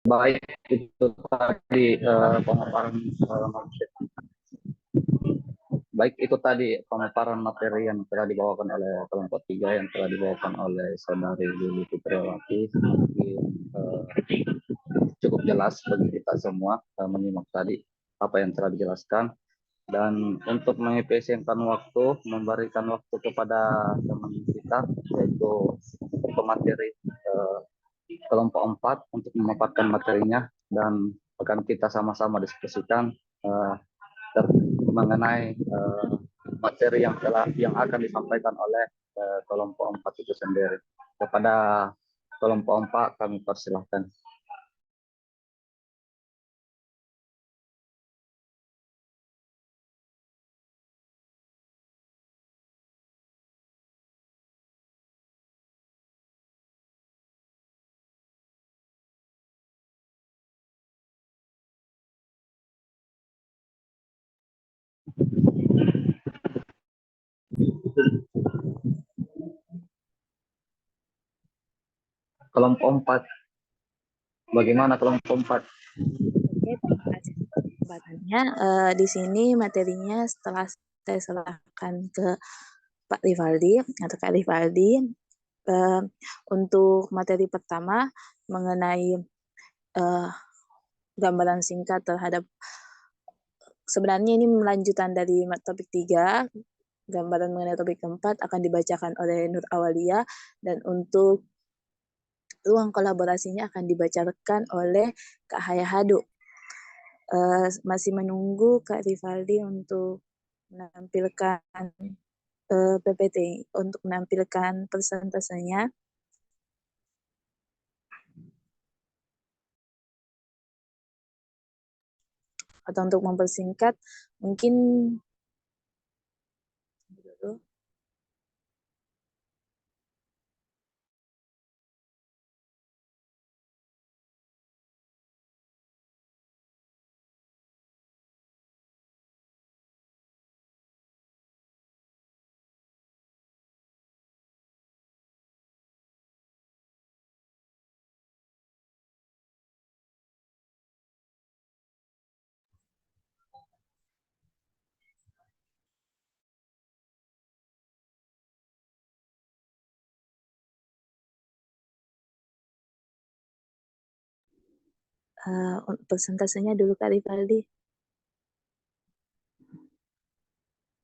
Baik, itu tadi pemaparan manusia. Baik, itu tadi pemaparan materi yang telah dibawakan oleh kelompok tiga yang telah dibawakan oleh saudari Lili Fitriawati. Mungkin cukup jelas bagi kita semua menyimak tadi apa yang telah dijelaskan. Dan untuk mengefisienkan waktu, memberikan waktu kepada teman kita, yaitu pemateri kelompok 4 untuk memaparkan materinya, dan akan kita sama-sama diskusikan uh, mengenai materi yang akan disampaikan oleh kelompok 4 itu sendiri. Kepada kelompok 4 kami persilahkan. Kelompok 4, bagaimana kelompok 4? Oke, terima kasih atas kesempatannya. Di sini materinya setelah saya serahkan ke Pak Rivaldi atau Kak Rivaldi, untuk materi pertama mengenai uh, gambaran singkat terhadap, sebenarnya ini melanjutan dari topik 3, gambaran mengenai topik keempat akan dibacakan oleh Nur Awalia, dan untuk ruang kolaborasinya akan dibacakan oleh Kak Hayahadu. Masih menunggu Kak Rivaldi untuk menampilkan PPT, untuk menampilkan presentasenya. Atau untuk mempersingkat, mungkin dulu. Presentasenya dulu Kak Rivaldi,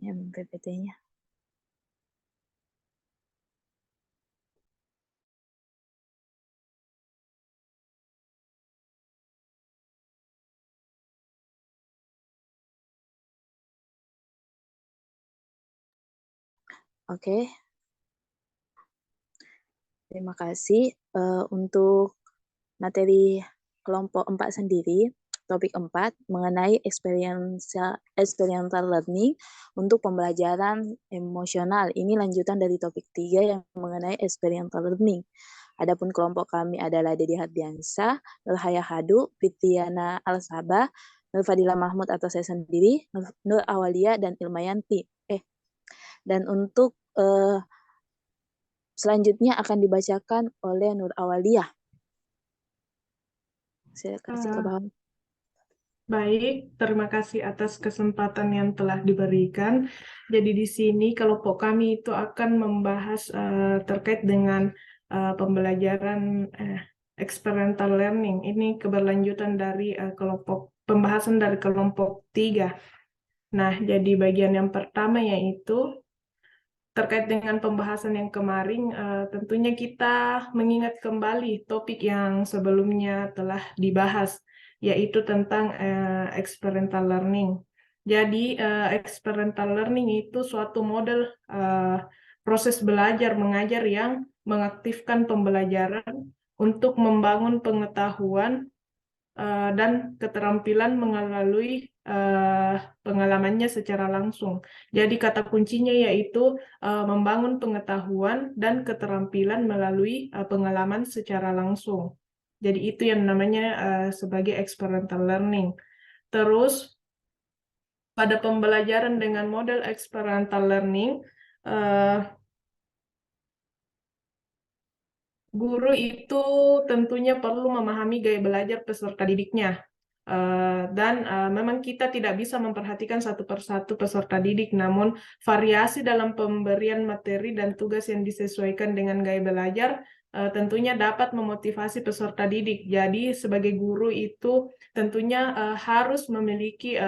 yang PPT-nya. Oke, terima kasih. Untuk materi kelompok 4 sendiri, topik 4 mengenai experiential learning untuk pembelajaran emosional. Ini lanjutan dari topik 3 yang mengenai experiential learning. Adapun kelompok kami adalah Dedi Hardiansa, Nur Hayahadu, Fitiana Al-Sabah, Nur Fadila Mahmud atau saya sendiri, Nur Awalia, dan Ilmayanti. Dan untuk selanjutnya akan dibacakan oleh Nur Awalia. Saya kasih ke bawah. Baik, terima kasih atas kesempatan yang telah diberikan. Jadi di sini kelompok kami itu akan membahas terkait dengan pembelajaran experiential learning. Ini keberlanjutan dari pembahasan dari kelompok 3. Nah, jadi bagian yang pertama yaitu terkait dengan pembahasan yang kemarin, tentunya kita mengingat kembali topik yang sebelumnya telah dibahas, yaitu tentang experiential learning. Jadi, experiential learning itu suatu model proses belajar mengajar yang mengaktifkan pembelajaran untuk membangun pengetahuan dan keterampilan melalui pengalamannya secara langsung. Jadi kata kuncinya yaitu membangun pengetahuan dan keterampilan melalui pengalaman secara langsung. Jadi itu yang namanya sebagai experiential learning. Terus pada pembelajaran dengan model experiential learning, guru itu tentunya perlu memahami gaya belajar peserta didiknya. Dan memang kita tidak bisa memperhatikan satu persatu peserta didik, namun variasi dalam pemberian materi dan tugas yang disesuaikan dengan gaya belajar tentunya dapat memotivasi peserta didik. Jadi sebagai guru itu tentunya harus memiliki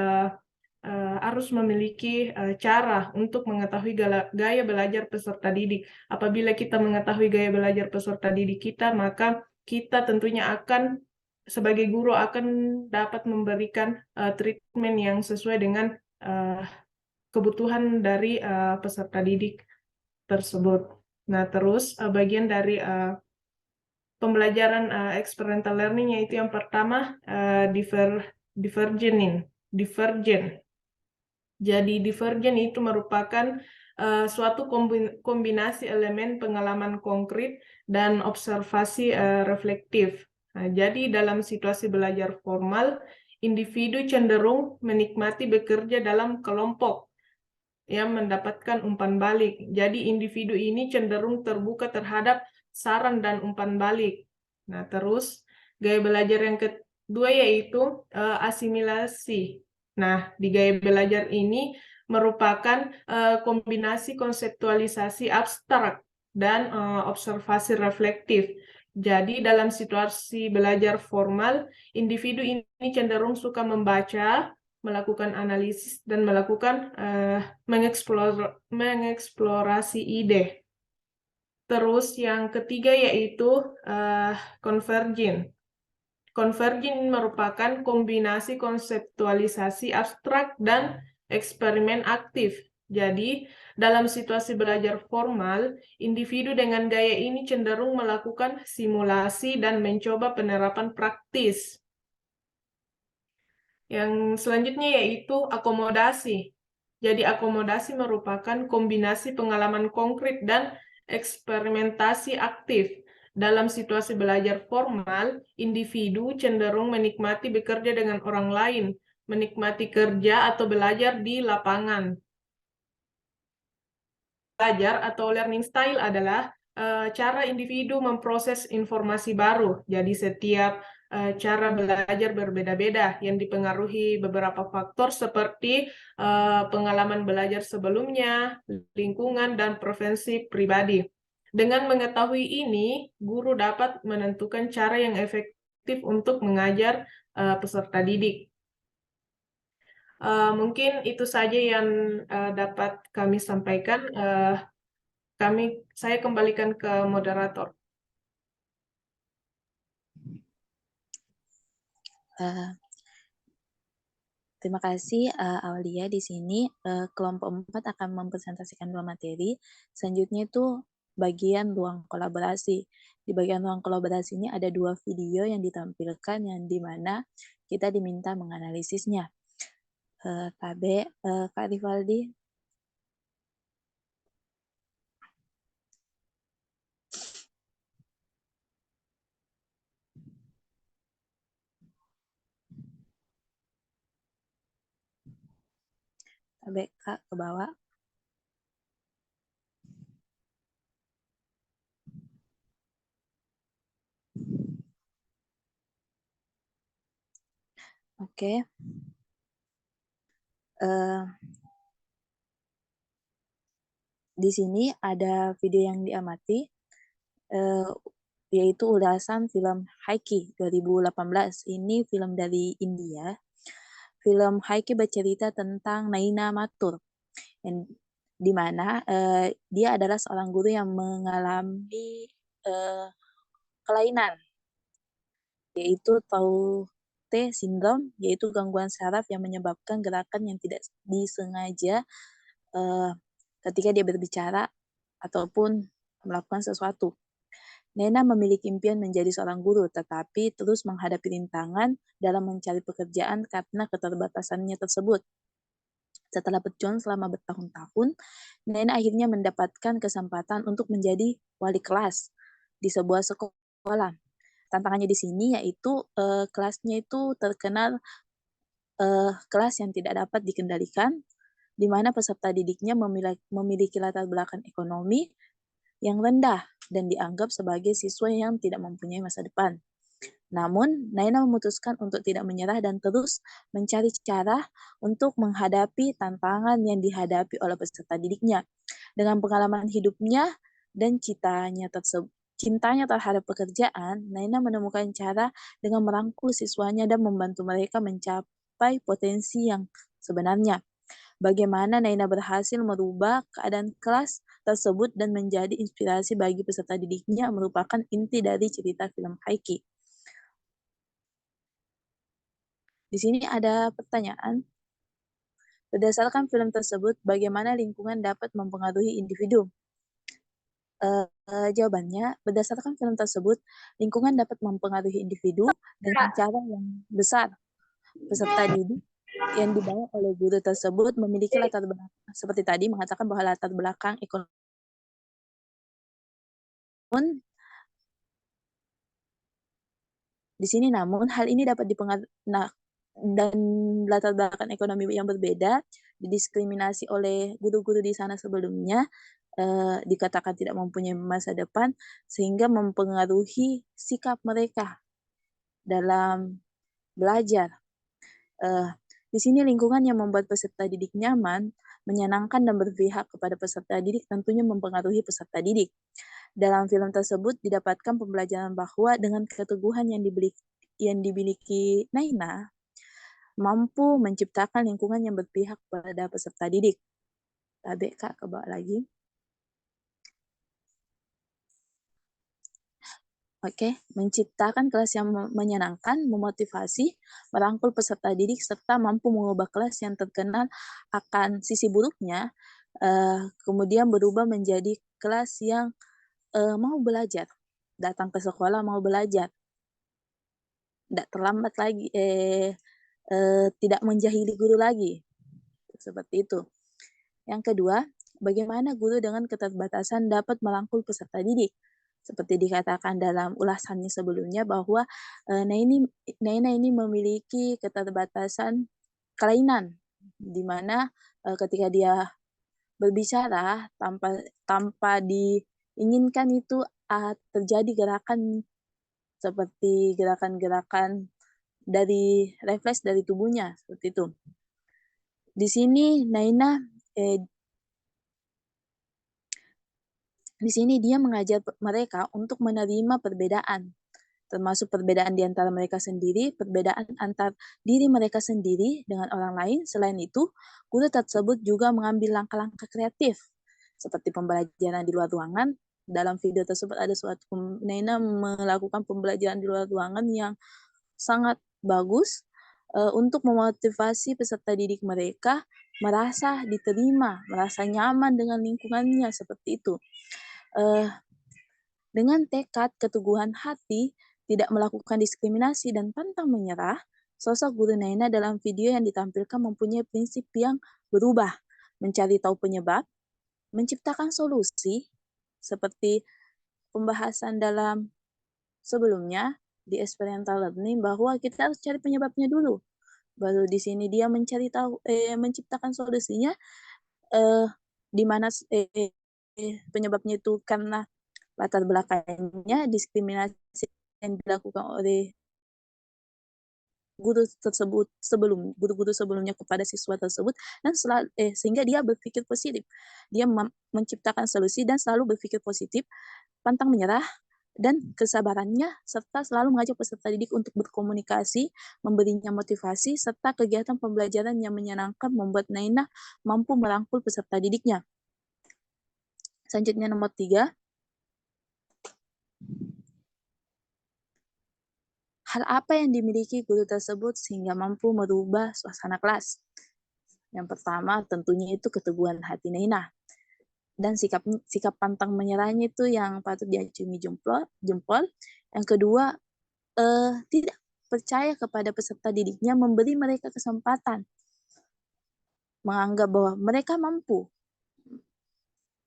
cara untuk mengetahui gaya belajar peserta didik. Apabila kita mengetahui gaya belajar peserta didik kita, maka kita tentunya sebagai guru akan dapat memberikan treatment yang sesuai dengan kebutuhan dari peserta didik tersebut. Nah, terus bagian dari pembelajaran experiential learning yaitu yang pertama divergen. Jadi divergen itu merupakan suatu kombinasi elemen pengalaman konkret dan observasi reflektif. Nah, jadi dalam situasi belajar formal, individu cenderung menikmati bekerja dalam kelompok yang mendapatkan umpan balik. Jadi individu ini cenderung terbuka terhadap saran dan umpan balik. Nah, terus gaya belajar yang kedua yaitu asimilasi. Nah, di gaya belajar ini merupakan kombinasi konseptualisasi abstrak dan observasi reflektif. Jadi dalam situasi belajar formal, individu ini cenderung suka membaca, melakukan analisis, dan melakukan mengeksplorasi ide. Terus yang ketiga yaitu konvergen. Konvergen merupakan kombinasi konseptualisasi abstrak dan eksperimen aktif. Jadi, dalam situasi belajar formal, individu dengan gaya ini cenderung melakukan simulasi dan mencoba penerapan praktis. Yang selanjutnya yaitu akomodasi. Jadi, akomodasi merupakan kombinasi pengalaman konkret dan eksperimentasi aktif. Dalam situasi belajar formal, individu cenderung menikmati bekerja dengan orang lain, menikmati kerja atau belajar di lapangan. Belajar atau learning style adalah cara individu memproses informasi baru. Jadi setiap cara belajar berbeda-beda yang dipengaruhi beberapa faktor seperti pengalaman belajar sebelumnya, lingkungan, dan preferensi pribadi. Dengan mengetahui ini, guru dapat menentukan cara yang efektif untuk mengajar peserta didik. Mungkin itu saja yang dapat kami sampaikan. Saya kembalikan ke moderator. Terima kasih Aulia. Di sini kelompok 4 akan mempresentasikan 2 materi. Selanjutnya itu bagian ruang kolaborasi. Di bagian ruang kolaborasi ini ada 2 video yang ditampilkan yang dimana kita diminta menganalisisnya. Kak Rivaldi. Kak ke bawah. Oke. Di sini ada video yang diamati, yaitu ulasan film Haiki 2018. Ini film dari India. Film Haiki bercerita tentang Naina Mathur, di mana dia adalah seorang guru yang mengalami kelainan, yaitu Tourette syndrome, yaitu gangguan saraf yang menyebabkan gerakan yang tidak disengaja ketika dia berbicara ataupun melakukan sesuatu. Nena memiliki impian menjadi seorang guru, tetapi terus menghadapi rintangan dalam mencari pekerjaan karena keterbatasannya tersebut. Setelah berjuang selama bertahun-tahun, Nena akhirnya mendapatkan kesempatan untuk menjadi wali kelas di sebuah sekolah. Tantangannya di sini yaitu kelasnya itu terkenal kelas yang tidak dapat dikendalikan, di mana peserta didiknya memiliki latar belakang ekonomi yang rendah dan dianggap sebagai siswa yang tidak mempunyai masa depan. Namun, Naina memutuskan untuk tidak menyerah dan terus mencari cara untuk menghadapi tantangan yang dihadapi oleh peserta didiknya. Dengan pengalaman hidupnya dan cintanya terhadap pekerjaan, Naina menemukan cara dengan merangkul siswanya dan membantu mereka mencapai potensi yang sebenarnya. Bagaimana Naina berhasil merubah keadaan kelas tersebut dan menjadi inspirasi bagi peserta didiknya merupakan inti dari cerita film Haiki. Di sini ada pertanyaan. Berdasarkan film tersebut, bagaimana lingkungan dapat mempengaruhi individu? Jawabannya, berdasarkan film tersebut, lingkungan dapat mempengaruhi individu dengan cara yang besar. Peserta didik yang dibawa oleh guru tersebut memiliki latar belakang, seperti tadi mengatakan bahwa latar belakang ekonomi. Di sini namun hal ini dapat dan latar belakang ekonomi yang berbeda didiskriminasi oleh guru-guru di sana sebelumnya, dikatakan tidak mempunyai masa depan sehingga mempengaruhi sikap mereka dalam belajar. Di sini lingkungan yang membuat peserta didik nyaman, menyenangkan dan berpihak kepada peserta didik tentunya mempengaruhi peserta didik. Dalam film tersebut didapatkan pembelajaran bahwa dengan keteguhan yang dimiliki Naina mampu menciptakan lingkungan yang berpihak pada peserta didik. Tadi Kak, ke bawah lagi. Oke, menciptakan kelas yang menyenangkan, memotivasi, merangkul peserta didik, serta mampu mengubah kelas yang terkenal akan sisi buruknya, kemudian berubah menjadi kelas yang mau belajar, datang ke sekolah mau belajar, tidak terlambat lagi, tidak menjahili guru lagi, seperti itu. Yang kedua, bagaimana guru dengan keterbatasan dapat merangkul peserta didik? Seperti dikatakan dalam ulasannya sebelumnya bahwa Naina ini memiliki keterbatasan kelainan, di mana ketika dia berbicara tanpa diinginkan itu terjadi gerakan seperti gerakan-gerakan dari refleks dari tubuhnya seperti itu. Di sini Naina di sini dia mengajar mereka untuk menerima perbedaan, termasuk perbedaan di antara mereka sendiri, perbedaan antar diri mereka sendiri dengan orang lain. Selain itu, guru tersebut juga mengambil langkah-langkah kreatif, seperti pembelajaran di luar ruangan. Dalam video tersebut ada suatu Naina melakukan pembelajaran di luar ruangan yang sangat bagus untuk memotivasi peserta didik mereka merasa diterima, merasa nyaman dengan lingkungannya, seperti itu. Dengan tekad, keteguhan hati, tidak melakukan diskriminasi dan pantang menyerah, sosok guru Naina dalam video yang ditampilkan mempunyai prinsip yang berubah, mencari tahu penyebab, menciptakan solusi, seperti pembahasan dalam sebelumnya di experiential learning bahwa kita harus cari penyebabnya dulu. Baru di sini dia menciptakan solusinya, di mana penyebabnya itu karena latar belakangnya diskriminasi yang dilakukan oleh guru tersebut guru-guru sebelumnya kepada siswa tersebut, dan sehingga dia berpikir positif, dia menciptakan solusi dan selalu berpikir positif, pantang menyerah, dan kesabarannya serta selalu mengajak peserta didik untuk berkomunikasi, memberinya motivasi serta kegiatan pembelajaran yang menyenangkan membuat Naina mampu merangkul peserta didiknya. Selanjutnya nomor 3. Hal apa yang dimiliki guru tersebut sehingga mampu merubah suasana kelas? Yang pertama tentunya itu keteguhan hati Naina. Dan sikap pantang menyerahnya itu yang patut diacungi jempol. Yang kedua, tidak percaya kepada peserta didiknya, memberi mereka kesempatan. Menganggap bahwa mereka mampu.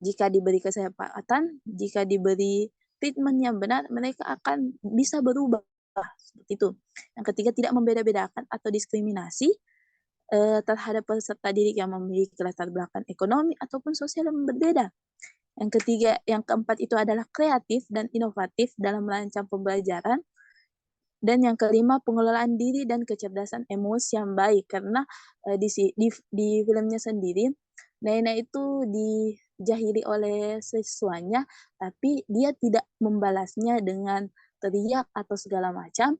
Jika diberi kesempatan, jika diberi treatment yang benar, mereka akan bisa berubah. Seperti itu. Yang ketiga, tidak membeda-bedakan atau diskriminasi terhadap peserta didik yang memiliki latar belakang ekonomi ataupun sosial yang berbeda. Yang keempat itu adalah kreatif dan inovatif dalam merancang pembelajaran. Dan yang kelima, pengelolaan diri dan kecerdasan emosi yang baik. Karena di filmnya sendiri, Naina itu dijahili oleh siswanya, tapi dia tidak membalasnya dengan teriak atau segala macam.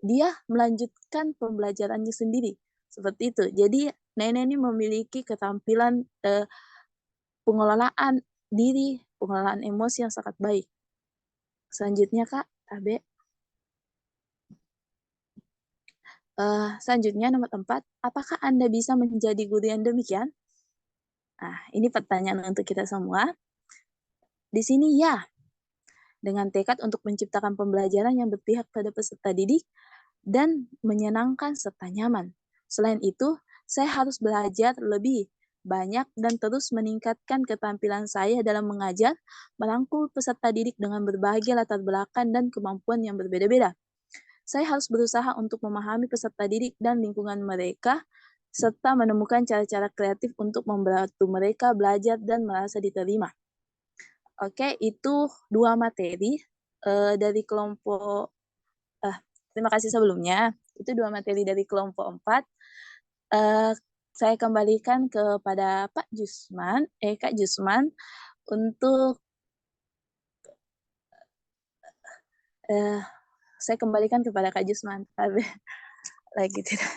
Dia melanjutkan pembelajarannya sendiri. Seperti itu. Jadi Naina ini memiliki keterampilan pengelolaan diri, pengelolaan emosi yang sangat baik. Selanjutnya, Kak, Tabe. Selanjutnya nomor 4, apakah Anda bisa menjadi guru yang demikian? Nah, ini pertanyaan untuk kita semua. Di sini ya, dengan tekad untuk menciptakan pembelajaran yang berpihak pada peserta didik dan menyenangkan serta nyaman. Selain itu, saya harus belajar lebih banyak dan terus meningkatkan keterampilan saya dalam mengajar, merangkul peserta didik dengan berbagai latar belakang dan kemampuan yang berbeda-beda. Saya harus berusaha untuk memahami peserta didik dan lingkungan mereka, serta menemukan cara-cara kreatif untuk membantu mereka belajar dan merasa diterima. Oke, itu 2 materi dari kelompok, terima kasih sebelumnya. Itu 2 materi dari kelompok 4. Saya kembalikan kepada Kak Jusman, untuk saya kembalikan kepada Kak Jusman. Lagi tidak.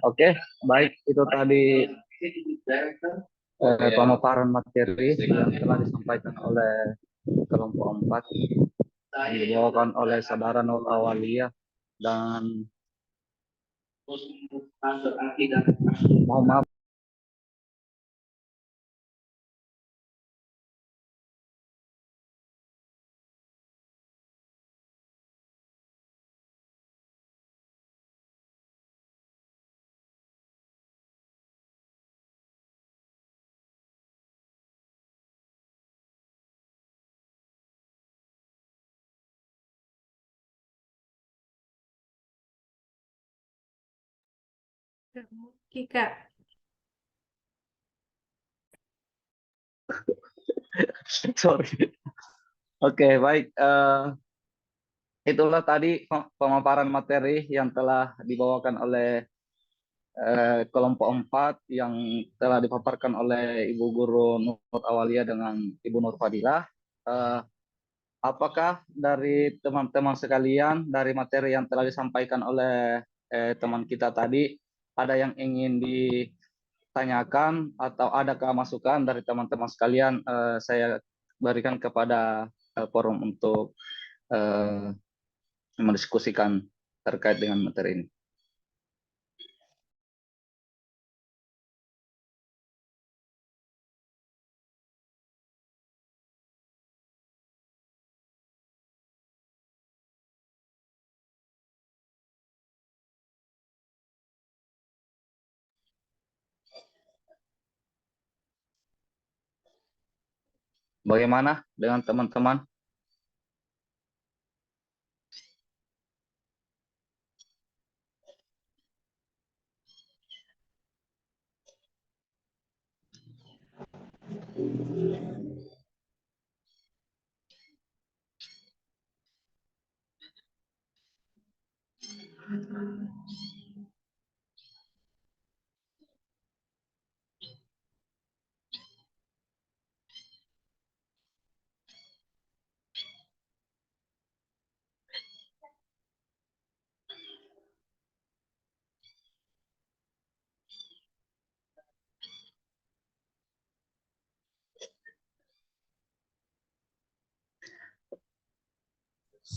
Oke, baik, itu tadi pemaparan materi yang telah disampaikan oleh kelompok 4 yang dibawakan oleh Saudara Nur Awaliyah, dan mohon maaf Kak. sorry. Oke, baik. Itulah tadi pemaparan materi yang telah dibawakan oleh kelompok 4 yang telah dipaparkan oleh Ibu Guru Nur Awaliyah dengan Ibu Nur Fadilah. Apakah dari teman-teman sekalian, dari materi yang telah disampaikan oleh teman kita tadi, ada yang ingin ditanyakan atau adakah masukan dari teman-teman sekalian? Saya berikan kepada forum untuk mendiskusikan terkait dengan materi ini. Bagaimana dengan teman-teman?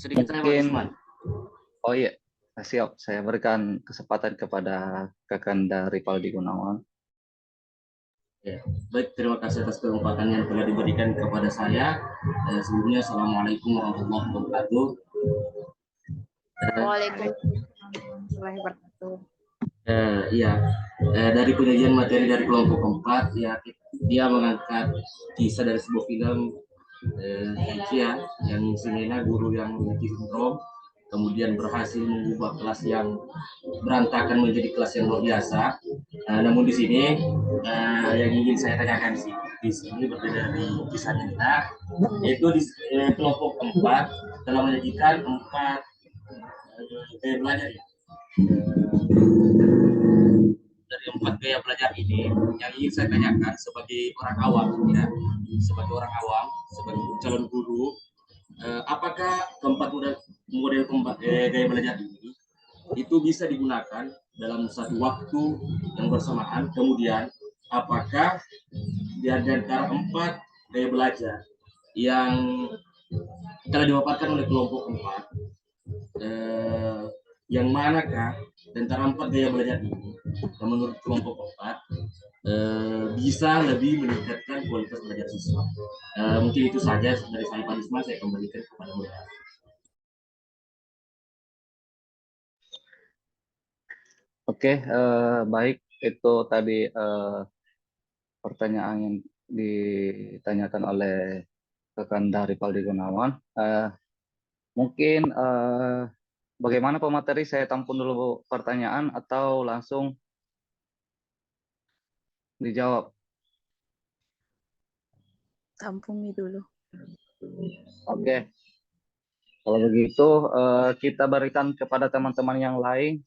Mungkin, oh iya, siap. Saya berikan kesempatan kepada Kakanda Ripaldi Gunawan. Ya, baik, terima kasih atas kesempatan yang telah diberikan kepada saya. Sebelumnya, Assalamualaikum warahmatullahi wabarakatuh. Waalaikumsalam warahmatullahi wabarakatuh. Dari penyajian materi dari kelompok 4, ya, dia mengangkat kisah dari sebuah film Hecia yang Simena guru yang memiliki sindrom, kemudian berhasil mengubah kelas yang berantakan menjadi kelas yang luar biasa. Namun di sini yang ingin saya tanyakan sih, di sini berbeda dari kisah kita, yaitu di kelompok 4 telah menyajikan 4 gaya belajar ya. Dari 4 gaya belajar ini, yang ingin saya tanyakan sebagai orang awam, ya, sebagai orang awam, sebagai calon guru, apakah keempat model gaya belajar ini itu bisa digunakan dalam satu waktu yang bersamaan? Kemudian, apakah di antara 4 gaya belajar yang telah dipaparkan oleh kelompok 4, yang manakah di antara 4 gaya belajar ini yang menurut kelompok 4 bisa lebih meningkatkan kualitas belajar siswa? Mungkin itu saja dari saya, Pak Isma. Saya kembalikan kepada moderator. Oke, baik. Itu tadi pertanyaan yang ditanyakan oleh rekan dari Paldi Gunawan. Mungkin bagaimana pemateri, saya tampung dulu pertanyaan atau langsung dijawab? Tampungi dulu. Oke. Kalau begitu kita berikan kepada teman-teman yang lain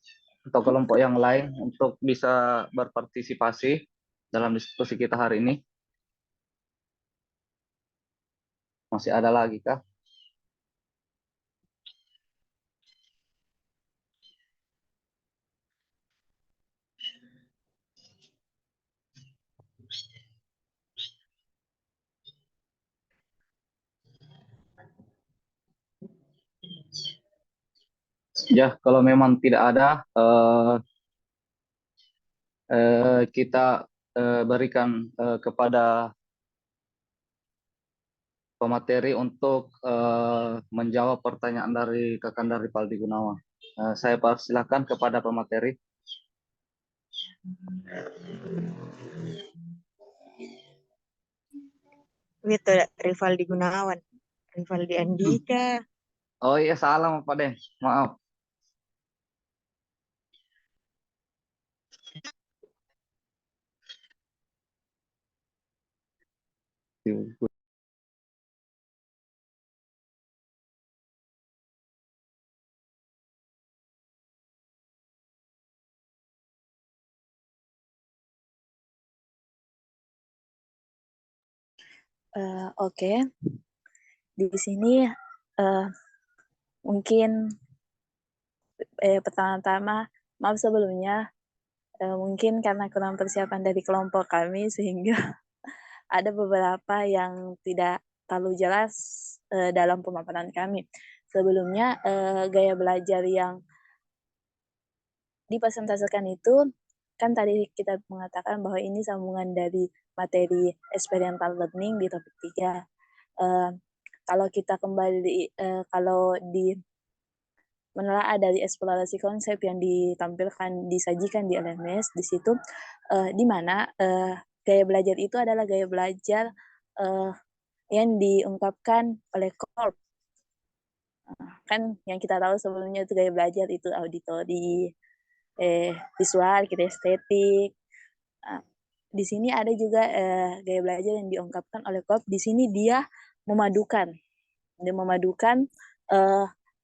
atau kelompok yang lain untuk bisa berpartisipasi dalam diskusi kita hari ini. Masih ada lagi kah? Ya, kalau memang tidak ada, kita berikan kepada pemateri untuk menjawab pertanyaan dari rekan dari Paldi Gunawan. Saya persilakan kepada pemateri. Itu Rivaldi Gunawan, Rivaldi Andika. Oh iya, salah Pak Den, maaf. Oke. Di sini mungkin pertama-tama maaf sebelumnya, mungkin karena kurang persiapan dari kelompok kami sehingga ada beberapa yang tidak terlalu jelas dalam pemaparan kami. Sebelumnya gaya belajar yang dipresentasikan itu kan tadi kita mengatakan bahwa ini sambungan dari materi experiential learning di topik 3. Kalau kita kembali, kalau menelaah dari eksplorasi konsep yang disajikan di LMS, di situ di mana gaya belajar itu adalah gaya belajar yang diungkapkan oleh Kolb. Kan yang kita tahu sebelumnya itu gaya belajar itu auditori, visual, kinestetik. Di sini ada juga gaya belajar yang diungkapkan oleh Kolb. Di sini dia memadukan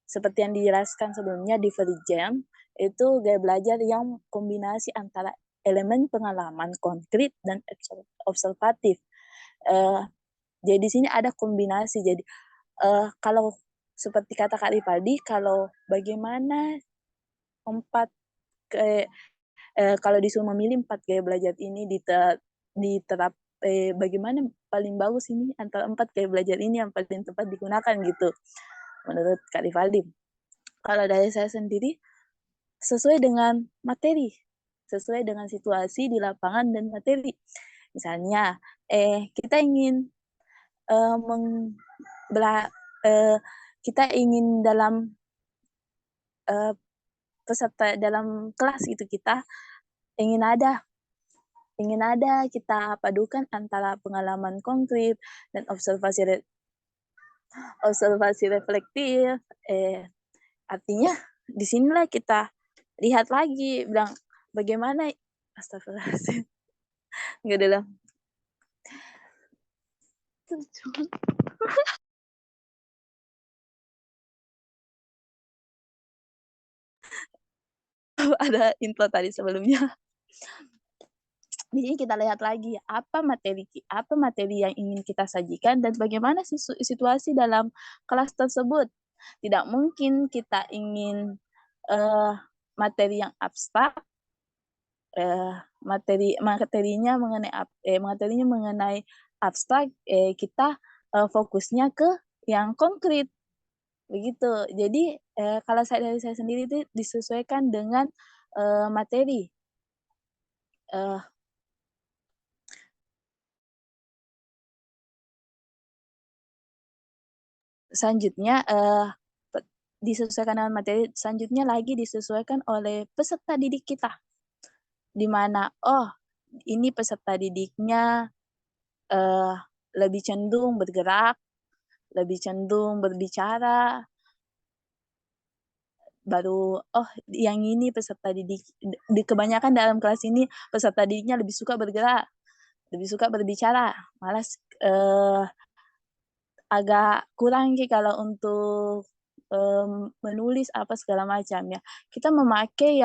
seperti yang dijelaskan sebelumnya di Divergent, itu gaya belajar yang kombinasi antara elemen pengalaman konkret dan observatif. Jadi di sini ada kombinasi. Jadi kalau seperti kata Kak Ripaldi, kalau bagaimana kalau disuruh memilih 4 gaya belajar ini diterap, bagaimana paling bagus ini antara 4 gaya belajar ini yang paling tepat digunakan gitu, menurut Kak Ripaldi. Kalau dari saya sendiri, sesuai dengan materi, sesuai dengan situasi di lapangan dan materi. Misalnya, kita ingin kita ingin dalam peserta dalam kelas itu kita ingin ada kita padukan antara pengalaman konkret dan observasi observasi reflektif, artinya di sinilah kita lihat lagi, bilang bagaimana, astagfirullahaladzim, nggak dalam, ada intro tadi sebelumnya. Di sini kita lihat lagi apa materi yang ingin kita sajikan dan bagaimana situasi dalam kelas tersebut. Tidak mungkin kita ingin materi yang abstrak, materinya mengenai abstrak, kita fokusnya ke yang konkret begitu. Jadi kalau dari saya sendiri itu disesuaikan dengan materi. Selanjutnya disesuaikan dengan materi, selanjutnya lagi disesuaikan oleh peserta didik kita, di mana ini peserta didiknya lebih cenderung bergerak, lebih cenderung berbicara, baru yang ini peserta didik, kebanyakan dalam kelas ini peserta didiknya lebih suka bergerak, lebih suka berbicara, malas agak kurang sih kalau untuk menulis apa segala macam ya. Kita memakai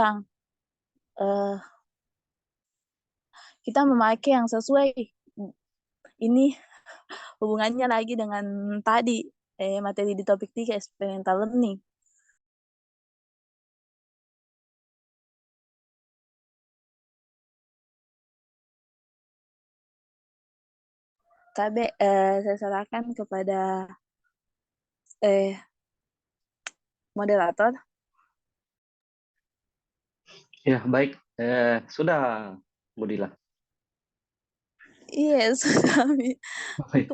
yang sesuai. Ini hubungannya lagi dengan tadi materi di topik 3 experiential learning. KB, saya serahkan kepada moderator. Ya, baik. Sudah, Bu Dila. Iya, sudah. Baik.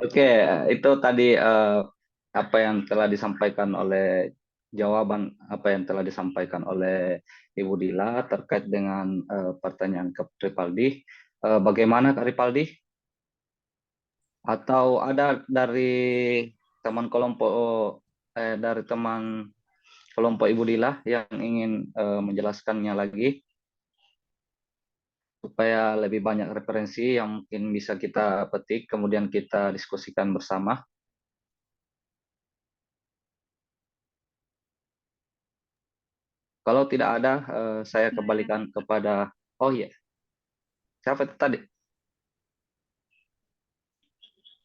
Oke, itu tadi apa yang telah disampaikan oleh Ibu Dila terkait dengan pertanyaan ke Ripaldi. Bagaimana Kak Ripaldi? Atau ada dari teman kelompok Ibu Dila yang ingin menjelaskannya lagi supaya lebih banyak referensi yang mungkin bisa kita petik kemudian kita diskusikan bersama. Kalau tidak ada, saya kembalikan kepada siapa itu tadi?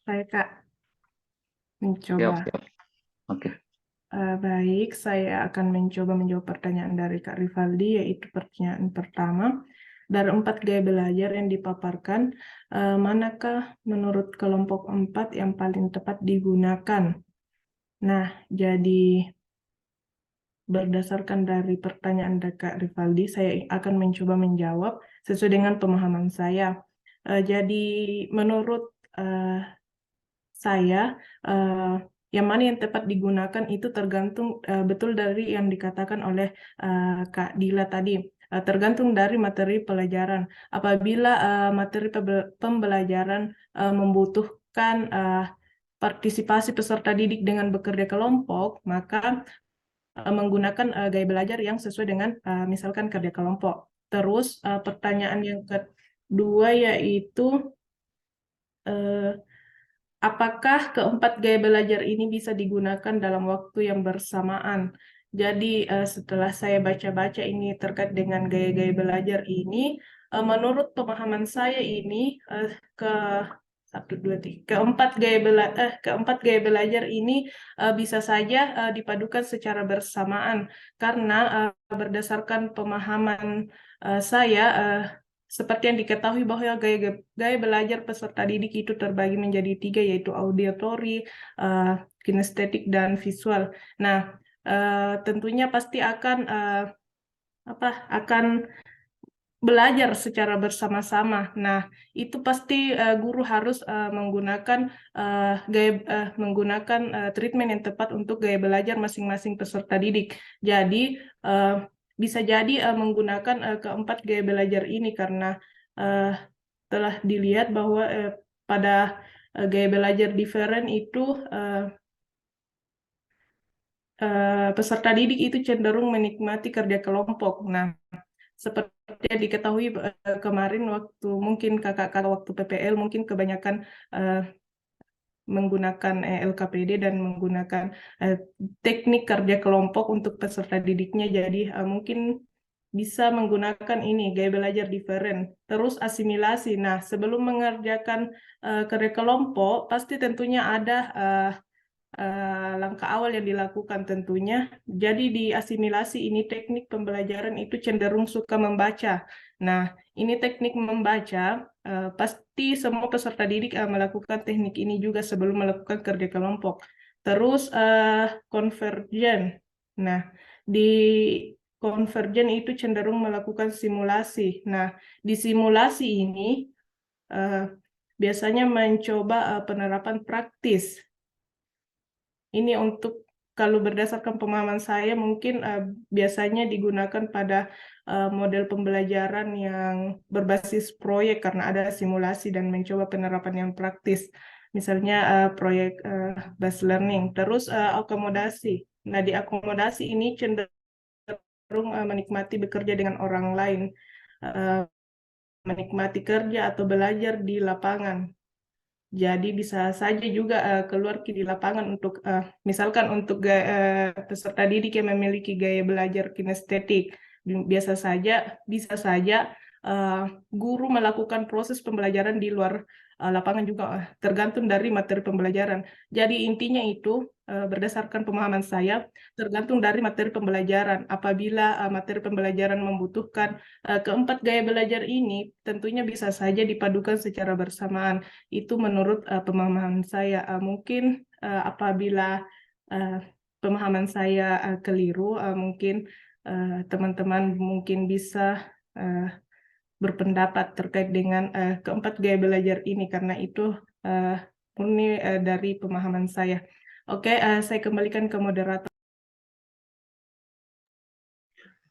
Saya Kak mencoba. Siap. Oke. Baik, saya akan mencoba menjawab pertanyaan dari Kak Rivaldi, yaitu pertanyaan pertama. Dari 4 gaya belajar yang dipaparkan, manakah menurut kelompok 4 yang paling tepat digunakan? Nah, jadi berdasarkan dari pertanyaan dari Kak Rivaldi, saya akan mencoba menjawab sesuai dengan pemahaman saya. Jadi menurut saya, yang mana yang tepat digunakan itu tergantung betul dari yang dikatakan oleh Kak Dila tadi. Tergantung dari materi pelajaran. Apabila materi pembelajaran membutuhkan partisipasi peserta didik dengan bekerja kelompok, maka menggunakan gaya belajar yang sesuai dengan misalkan kerja kelompok. Terus pertanyaan yang kedua yaitu apakah keempat gaya belajar ini bisa digunakan dalam waktu yang bersamaan? Jadi setelah saya baca-baca ini terkait dengan gaya-gaya belajar ini, menurut pemahaman saya ini keempat gaya belajar ini bisa saja dipadukan secara bersamaan karena berdasarkan pemahaman saya. Seperti yang diketahui bahwa gaya belajar peserta didik itu terbagi menjadi 3, yaitu auditory, kinestetik, dan visual. Nah, tentunya pasti akan belajar secara bersama-sama. Nah, itu pasti guru harus menggunakan treatment yang tepat untuk gaya belajar masing-masing peserta didik. Jadi bisa jadi menggunakan keempat gaya belajar ini karena telah dilihat bahwa pada gaya belajar different itu peserta didik itu cenderung menikmati kerja kelompok. Nah, seperti yang diketahui kemarin waktu mungkin kakak-kakak waktu PPL mungkin kebanyakan menggunakan LKPD dan menggunakan teknik kerja kelompok untuk peserta didiknya. Jadi mungkin bisa menggunakan ini gaya belajar different. Terus asimilasi. Nah, sebelum mengerjakan kerja kelompok, pasti tentunya ada langkah awal yang dilakukan tentunya. Jadi di asimilasi ini teknik pembelajaran itu cenderung suka membaca. Nah, ini teknik membaca, pasti semua peserta didik melakukan teknik ini juga sebelum melakukan kerja kelompok. Terus konvergen. Nah, di konvergen itu cenderung melakukan simulasi. Nah, di simulasi ini biasanya mencoba penerapan praktis. Ini untuk kalau berdasarkan pemahaman saya mungkin biasanya digunakan pada model pembelajaran yang berbasis proyek karena ada simulasi dan mencoba penerapan yang praktis. Misalnya proyek based learning. Terus akomodasi. Nah, di akomodasi ini cenderung menikmati bekerja dengan orang lain, menikmati kerja atau belajar di lapangan. Jadi bisa saja juga keluar di lapangan untuk misalkan untuk peserta didik yang memiliki gaya belajar kinestetik, bisa saja guru melakukan proses pembelajaran di luar lapangan juga tergantung dari materi pembelajaran. Jadi intinya itu berdasarkan pemahaman saya tergantung dari materi pembelajaran. Apabila materi pembelajaran membutuhkan keempat gaya belajar ini, tentunya bisa saja dipadukan secara bersamaan. Itu menurut pemahaman saya. Mungkin apabila pemahaman saya keliru, mungkin teman-teman mungkin bisa berpendapat terkait dengan keempat gaya belajar ini, karena itu murni dari pemahaman saya. Oke, saya kembalikan ke moderator.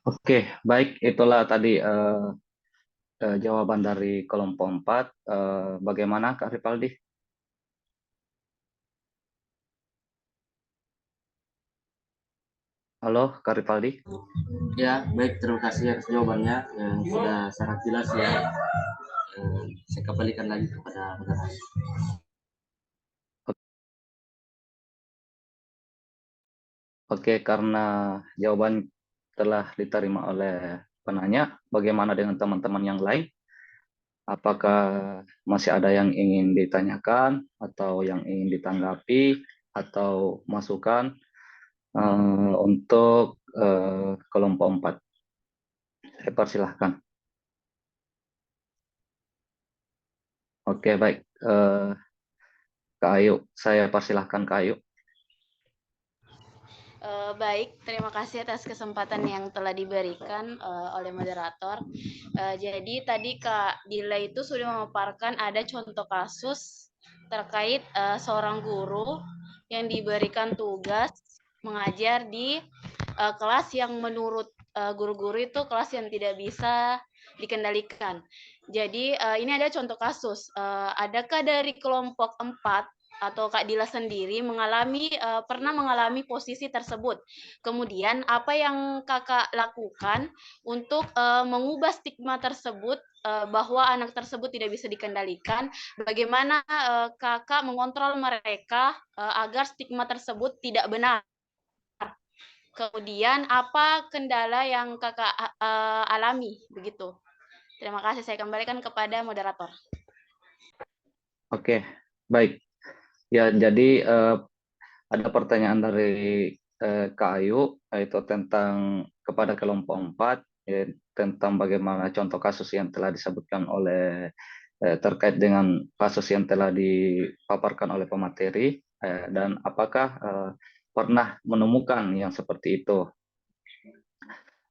Oke, baik, itulah tadi jawaban dari kelompok 4. Bagaimana Kak Ripaldi? Halo Kak Ripaldi? Ya, baik, terima kasih atas jawabannya yang sudah sangat jelas ya. Saya kembalikan lagi kepada moderator. Oke, karena jawaban telah diterima oleh penanya, bagaimana dengan teman-teman yang lain? Apakah masih ada yang ingin ditanyakan atau yang ingin ditanggapi atau masukan untuk kelompok 4? Saya persilahkan. Oke, baik. Kak Ayu, saya persilahkan Kak Ayu. Baik, terima kasih atas kesempatan yang telah diberikan oleh moderator. Jadi tadi Kak Dila itu sudah memaparkan ada contoh kasus terkait seorang guru yang diberikan tugas mengajar di kelas yang menurut guru-guru itu kelas yang tidak bisa dikendalikan. Jadi ini ada contoh kasus. Adakah dari kelompok 4 atau Kak Dila sendiri pernah mengalami posisi tersebut? Kemudian apa yang Kakak lakukan untuk mengubah stigma tersebut bahwa anak tersebut tidak bisa dikendalikan? Bagaimana Kakak mengontrol mereka agar stigma tersebut tidak benar? Kemudian apa kendala yang Kakak alami begitu? Terima kasih, saya kembalikan kepada moderator. Oke, baik. Ya, jadi ada pertanyaan dari Kak Ayu, yaitu tentang kepada kelompok 4, ya, tentang bagaimana contoh kasus yang telah disebutkan oleh terkait dengan kasus yang telah dipaparkan oleh pemateri, dan apakah pernah menemukan yang seperti itu.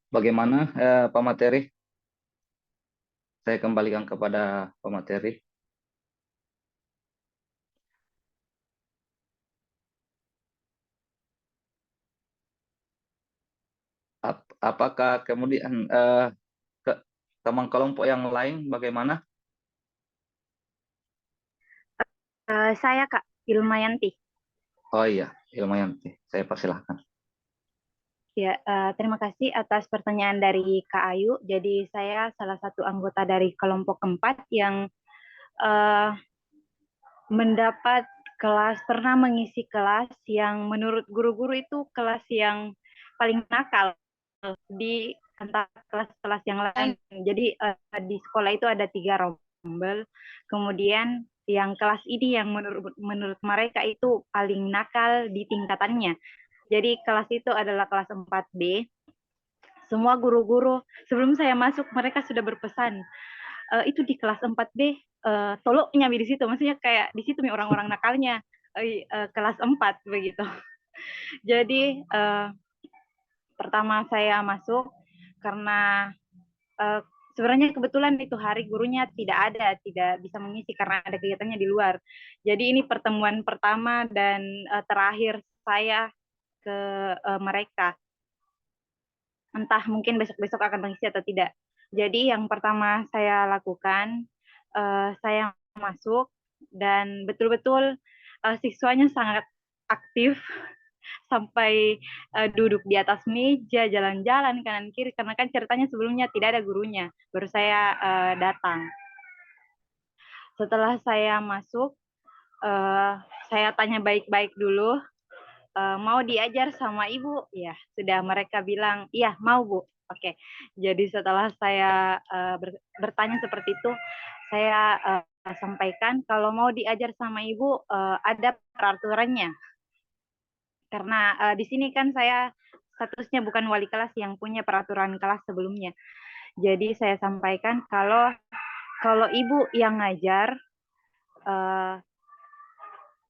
Bagaimana pemateri? Saya kembalikan kepada pemateri. Apakah kemudian teman kelompok yang lain bagaimana? Saya Kak, Ilmayanti. Oh iya, Ilmayanti. Saya persilahkan. Ya, terima kasih atas pertanyaan dari Kak Ayu. Jadi saya salah satu anggota dari kelompok keempat yang mendapat pernah mengisi kelas yang menurut guru-guru itu kelas yang paling nakal di antara kelas-kelas yang lain. Jadi di sekolah itu ada 3 rombel. Kemudian yang kelas ini yang menurut mereka itu paling nakal di tingkatannya. Jadi kelas itu adalah kelas 4B. Semua guru-guru sebelum saya masuk mereka sudah berpesan, itu di kelas 4B toloknya di situ, maksudnya kayak di situ nih orang-orang nakalnya, kelas 4 begitu. Jadi pertama saya masuk karena sebenarnya kebetulan itu hari gurunya tidak bisa mengisi karena ada kegiatannya di luar. Jadi ini pertemuan pertama dan terakhir saya ke mereka. Entah mungkin besok-besok akan mengisi atau tidak. Jadi yang pertama saya lakukan, saya masuk dan betul-betul siswanya sangat aktif sampai duduk di atas meja, jalan-jalan kanan kiri karena kan ceritanya sebelumnya tidak ada gurunya, baru saya datang. Setelah saya masuk, saya tanya baik-baik dulu, mau diajar sama ibu? Ya, sudah mereka bilang, iya mau bu. Oke, jadi setelah saya bertanya seperti itu, saya sampaikan kalau mau diajar sama ibu ada peraturannya. Karena di sini kan saya statusnya bukan wali kelas yang punya peraturan kelas sebelumnya. Jadi saya sampaikan kalau ibu yang ngajar,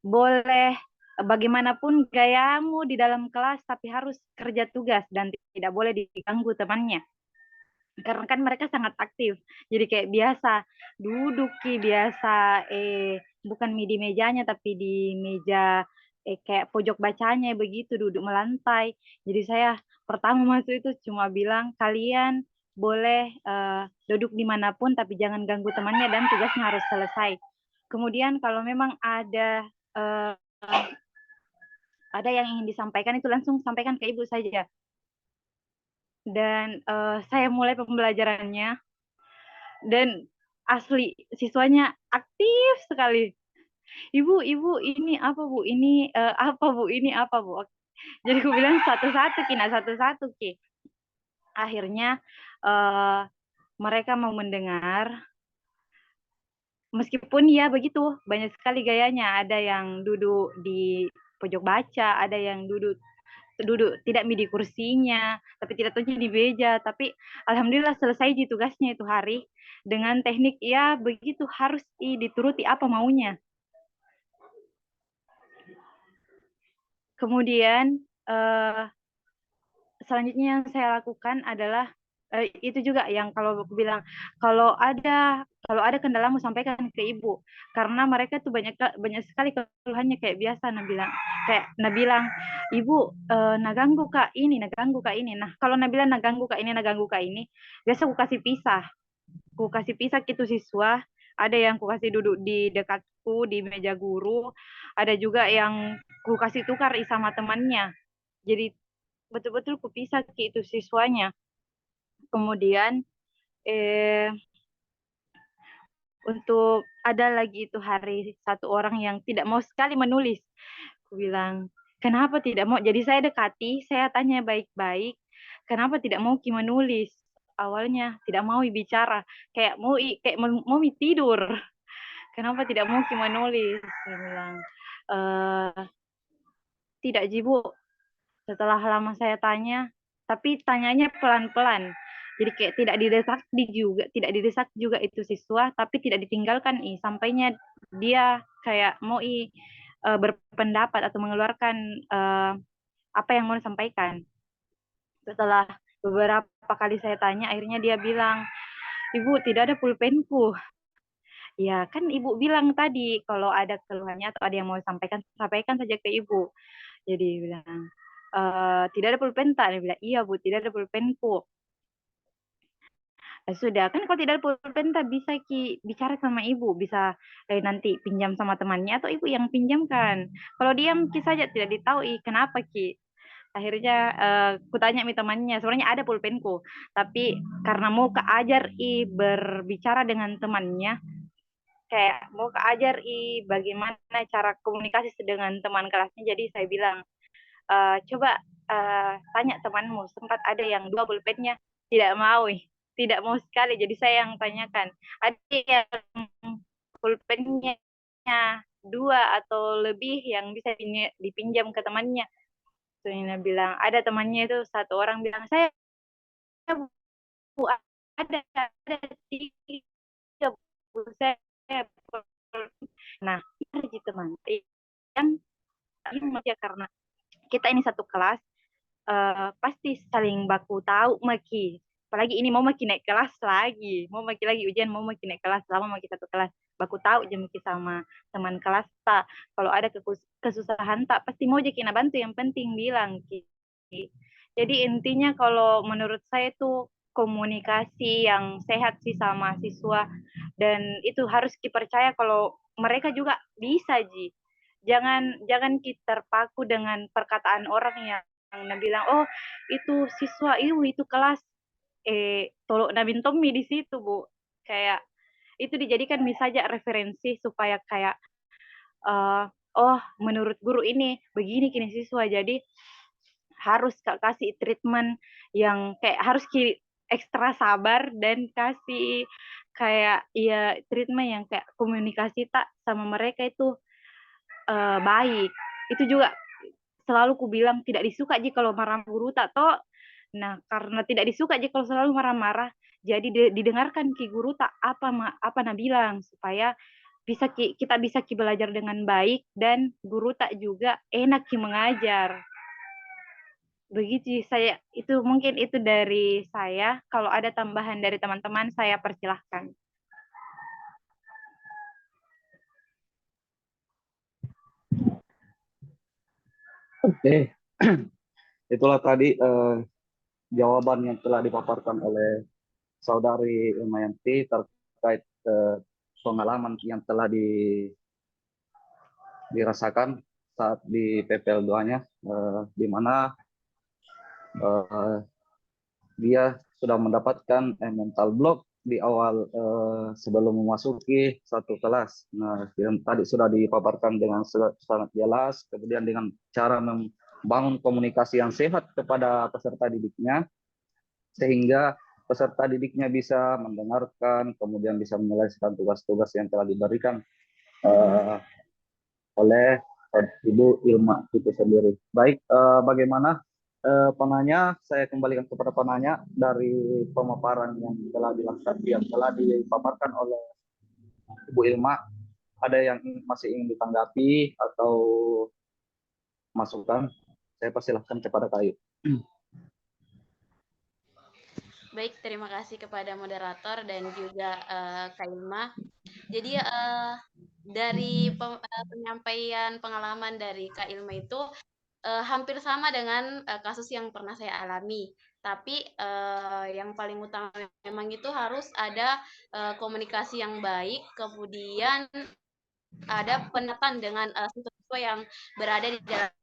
boleh bagaimanapun gayamu di dalam kelas, tapi harus kerja tugas dan tidak boleh diganggu temannya. Karena kan mereka sangat aktif, jadi kayak biasa duduk biasa bukan di mejanya tapi di meja kayak pojok bacanya begitu duduk melantai. Jadi saya pertama masuk itu cuma bilang kalian boleh duduk dimanapun tapi jangan ganggu temannya dan tugasnya harus selesai. Kemudian kalau memang ada yang ingin disampaikan itu langsung sampaikan ke ibu saja. Dan saya mulai pembelajarannya dan asli siswanya aktif sekali. Ibu ini apa bu? Ini apa bu? Ini apa bu? Jadi aku bilang satu-satu ki. Akhirnya mereka mau mendengar. Meskipun ya begitu banyak sekali gayanya. Ada yang duduk di pojok baca, ada yang duduk tidak di kursinya, tapi tidak tahu di meja. Tapi alhamdulillah selesai di tugasnya itu hari dengan teknik ya begitu harus dituruti apa maunya. Kemudian selanjutnya yang saya lakukan adalah itu juga yang kalau aku bilang kalau ada kendala mau sampaikan ke ibu karena mereka tuh banyak sekali keluhannya kayak biasa bilang ibu naganggu kak ini. Nah kalau bilang naganggu kak ini biasa aku kasih pisah gitu siswa. Ada yang aku kasih duduk di dekatku di meja guru, ada juga yang aku kasih tukar sama temannya. Jadi betul-betul aku pisah gitu siswanya. Kemudian untuk ada lagi itu hari satu orang yang tidak mau sekali menulis. Aku bilang, kenapa tidak mau? Jadi saya dekati, saya tanya baik-baik, kenapa tidak mau menulis? Awalnya tidak mau bicara, kayak mau tidur. Kenapa tidak mau menulis? Saya bilang, tidak Jibu. Setelah lama saya tanya, tapi tanyanya pelan-pelan. Jadi kayak tidak didesak juga itu siswa, tapi tidak ditinggalkan sampainya dia kayak mau berpendapat atau mengeluarkan apa yang mau disampaikan. Setelah beberapa kali saya tanya, akhirnya dia bilang, Ibu tidak ada pulpenku. Ya kan Ibu bilang tadi kalau ada keluhannya atau ada yang mau sampaikan saja ke Ibu. Jadi bilang tidak ada pulpen tak? Dia bilang iya Bu, tidak ada pulpenku. Sudah kan kalau tidak ada pulpen tak bisa Ki bicara sama ibu, bisa nanti pinjam sama temannya atau ibu yang pinjamkan. Kalau diam Ki saja tidak ditahu kenapa Ki. Akhirnya kutanya mi temannya, sebenarnya ada pulpenku, tapi karena mau keajar berbicara dengan temannya, kayak mau keajar bagaimana cara komunikasi dengan teman kelasnya, jadi saya bilang coba tanya temanmu, sempat ada yang 2 pulpennya, tidak mau tidak mau sekali, jadi saya yang tanyakan, ada yang pulpennya 2 atau lebih yang bisa dipinjam ke temannya. Suina bilang ada temannya itu, satu orang bilang saya Bu ada 3 Bu saya. Nah itu teman yang ya karena kita ini satu kelas pasti saling baku tahu maki, apalagi ini mau maki naik kelas lagi, mau maki lagi ujian, mau maki naik kelas, selama maki satu kelas baku tahu jam maki sama teman kelas tak, kalau ada kesusahan tak pasti mau jadi bantu, yang penting bilang Ki. Jadi intinya kalau menurut saya itu komunikasi yang sehat sih sama siswa, dan itu harus dipercaya kalau mereka juga bisa Ji. Jangan kita terpaku dengan perkataan orang yang bilang oh itu siswa itu kelas tolok Nabin Tommy di situ Bu, kayak itu dijadikan misalnya referensi supaya kayak oh menurut guru ini begini kini siswa, jadi harus kasih treatment yang kayak harus ekstra sabar dan kasih kayak ya treatment yang kayak komunikasi tak sama mereka itu baik. Itu juga selalu ku bilang tidak disuka jika kalau marah guru tak toh. Nah karena tidak disuka jika kalau selalu marah-marah, jadi didengarkan ki guru tak apa nak bilang, supaya kita bisa belajar dengan baik dan guru tak juga enak mengajar. Begitu saya, itu mungkin itu dari saya. Kalau ada tambahan dari teman-teman saya persilahkan. Oke, itulah tadi jawaban yang telah dipaparkan oleh Saudari Ilmayanti terkait pengalaman yang telah dirasakan saat di PPL2-nya, di mana dia sudah mendapatkan mental block di awal sebelum memasuki satu kelas. Nah, yang tadi sudah dipaparkan dengan sangat jelas, kemudian dengan cara membangun komunikasi yang sehat kepada peserta didiknya, sehingga peserta didiknya bisa mendengarkan, kemudian bisa menyelesaikan tugas-tugas yang telah diberikan oleh Ibu Ilma itu sendiri. Baik, bagaimana penanya? Saya kembalikan kepada penanya dari pemaparan yang telah dipaparkan oleh Ibu Ilma. Ada yang masih ingin ditanggapi atau masukan? Saya persilahkan kepada Kak Ayu. Baik, terima kasih kepada moderator dan juga Kak Ilma. Jadi dari penyampaian pengalaman dari Kak Ilma itu hampir sama dengan kasus yang pernah saya alami. Tapi yang paling utama memang itu harus ada komunikasi yang baik, kemudian ada penetapan dengan siswa-siswa yang berada di dalam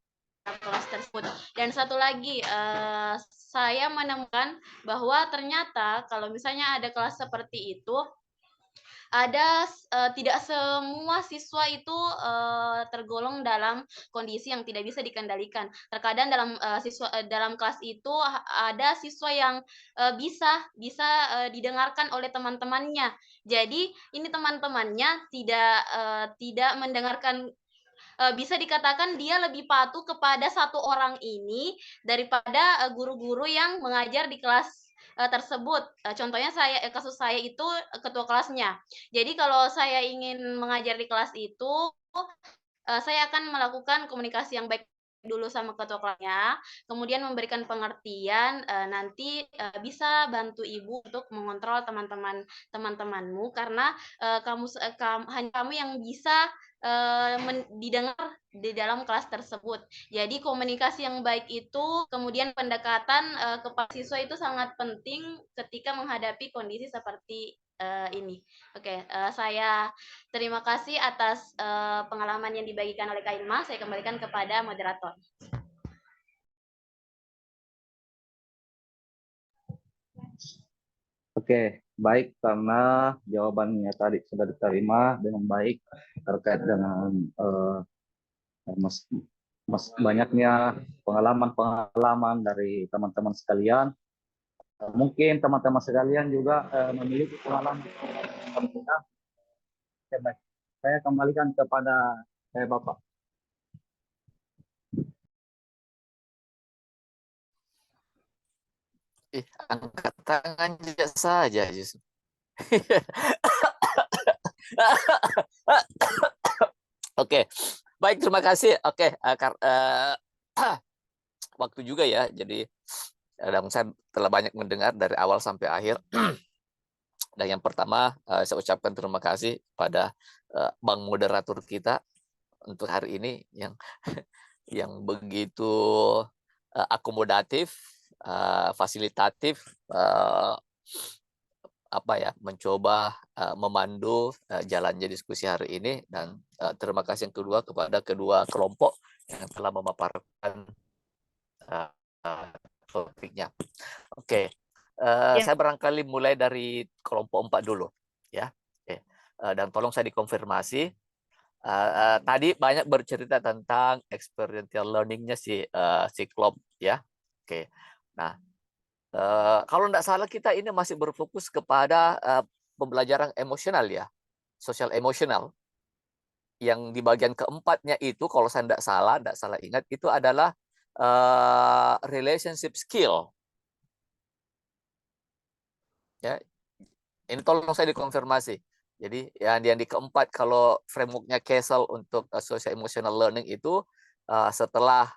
kelas tersebut. Dan satu lagi, saya menemukan bahwa ternyata kalau misalnya ada kelas seperti itu, tidak semua siswa itu tergolong dalam kondisi yang tidak bisa dikendalikan. Terkadang dalam kelas itu ada siswa yang bisa didengarkan oleh teman-temannya. Jadi ini teman-temannya tidak mendengarkan, bisa dikatakan dia lebih patuh kepada satu orang ini daripada guru-guru yang mengajar di kelas tersebut. Contohnya kasus saya itu ketua kelasnya. Jadi kalau saya ingin mengajar di kelas itu, saya akan melakukan komunikasi yang baik dulu sama ketua kelasnya, kemudian memberikan pengertian, nanti bisa bantu ibu untuk mengontrol teman-temanmu karena hanya kamu yang bisa didengar di dalam kelas tersebut. Jadi komunikasi yang baik itu, kemudian pendekatan kepada siswa itu sangat penting ketika menghadapi kondisi seperti ini. Oke, saya terima kasih atas pengalaman yang dibagikan oleh Kak Ilma. Saya kembalikan kepada moderator. Oke, baik, karena jawabannya tadi sudah diterima dengan baik terkait dengan banyaknya pengalaman-pengalaman dari teman-teman sekalian. Mungkin teman-teman sekalian juga memiliki pengalaman. Oke, baik. Saya kembalikan kepada Bapak. Angkat tangan juga saja justru. Oke, baik, terima kasih. Oke, waktu juga ya, jadi saya telah banyak mendengar dari awal sampai akhir. Dan yang pertama, saya ucapkan terima kasih pada Bang Moderator kita untuk hari ini yang yang begitu akomodatif, fasilitatif, mencoba memandu jalannya diskusi hari ini. Dan terima kasih yang kedua kepada kedua kelompok yang telah memaparkan topiknya. Oke, saya barangkali mulai dari kelompok 4 dulu, ya. Oke. Dan tolong saya dikonfirmasi. Tadi banyak bercerita tentang experiential learning-nya si Klop, ya. Oke. Nah, kalau tidak salah kita ini masih berfokus kepada pembelajaran emosional, ya, sosial emosional. Yang di bagian keempatnya itu, kalau saya tidak salah ingat, itu adalah relationship skill. Ya, ini tolong saya dikonfirmasi. Jadi yang di keempat, kalau frameworknya Castle untuk social emotional learning itu setelah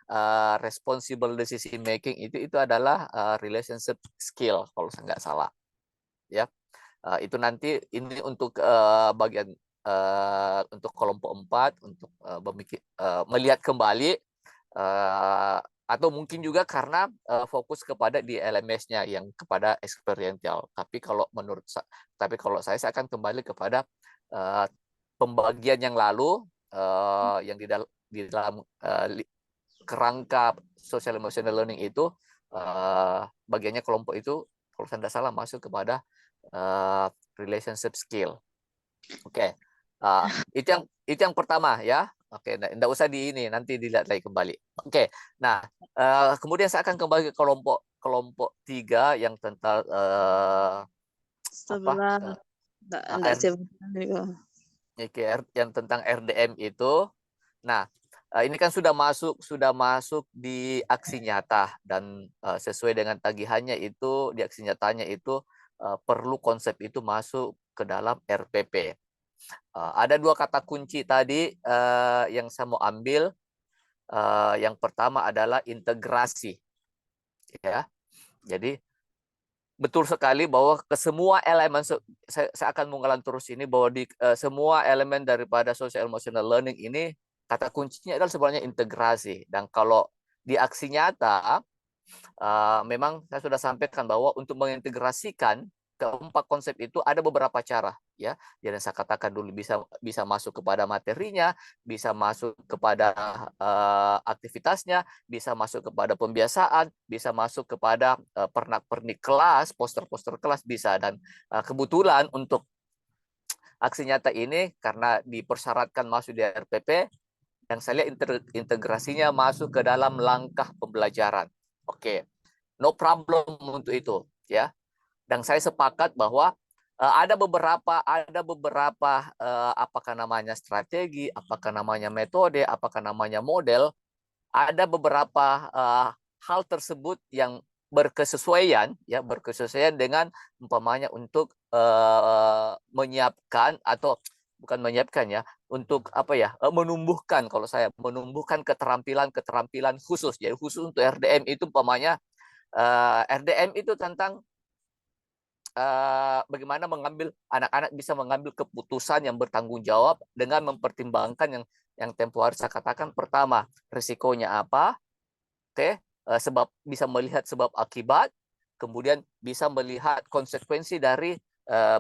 responsible decision making itu adalah relationship skill kalau saya nggak salah. Ya, itu nanti ini untuk bagian untuk kelompok 4 untuk melihat kembali. Atau mungkin juga karena fokus kepada di LMS-nya yang kepada experiential. Tapi kalau saya akan kembali kepada pembagian yang lalu yang di dalam kerangka social emotional learning itu bagiannya kelompok itu kalau saya tidak salah masuk kepada relationship skill. Oke. Itu yang pertama, ya. Oke, enggak usah nanti dilihat lagi kembali. Oke. Nah, kemudian saya akan kembali ke kelompok 3 yang tentang yang tentang RDM itu. Nah, ini kan sudah masuk di aksi nyata, dan sesuai dengan tagihannya itu di aksi nyatanya itu perlu konsep itu masuk ke dalam RPP. Ada 2 kata kunci tadi yang saya mau ambil. Yang pertama adalah integrasi, ya. Jadi betul sekali bahwa ke semua elemen, saya akan mengulang terus ini, bahwa di semua elemen daripada social emotional learning ini kata kuncinya adalah sebenarnya integrasi. Dan kalau di aksi nyata memang saya sudah sampaikan bahwa untuk mengintegrasikan keempat konsep itu ada beberapa cara, ya. Jadi saya katakan dulu bisa masuk kepada materinya, bisa masuk kepada aktivitasnya, bisa masuk kepada pembiasaan, bisa masuk kepada pernak-pernik kelas, poster-poster kelas bisa. Dan kebetulan untuk aksi nyata ini karena dipersyaratkan masuk di RPP, yang saya lihat integrasinya masuk ke dalam langkah pembelajaran. Oke, no problem untuk itu, ya. Dan saya sepakat bahwa ada beberapa apakah namanya strategi, apakah namanya metode, apakah namanya model, ada beberapa hal tersebut yang berkesesuaian, ya, berkesesuaian dengan umpamanya untuk menyiapkan, atau bukan menyiapkan, ya, untuk menumbuhkan, kalau saya menumbuhkan keterampilan khusus. Jadi khusus untuk RDM itu umpamanya RDM itu tentang bagaimana anak-anak bisa mengambil keputusan yang bertanggung jawab dengan mempertimbangkan yang tempo hari saya katakan. Pertama, risikonya apa? Oke, sebab bisa melihat sebab akibat, kemudian bisa melihat konsekuensi dari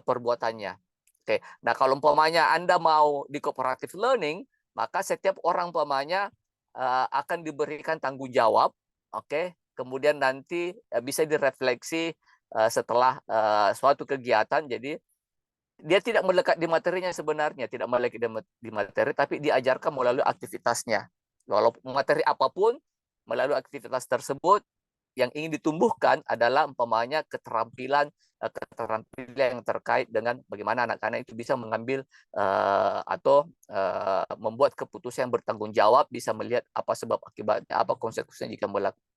perbuatannya. Oke, nah kalau umpamanya Anda mau di cooperative learning, maka setiap orang umpamanya akan diberikan tanggung jawab, oke, kemudian nanti bisa direfleksi setelah suatu kegiatan. Jadi dia tidak melekat di materinya sebenarnya, tidak melekat di materi, tapi diajarkan melalui aktivitasnya. Walaupun materi apapun, melalui aktivitas tersebut yang ingin ditumbuhkan adalah umpamanya keterampilan yang terkait dengan bagaimana anak-anak itu bisa mengambil atau membuat keputusan yang bertanggung jawab, bisa melihat apa sebab akibatnya, apa konsekuensinya jika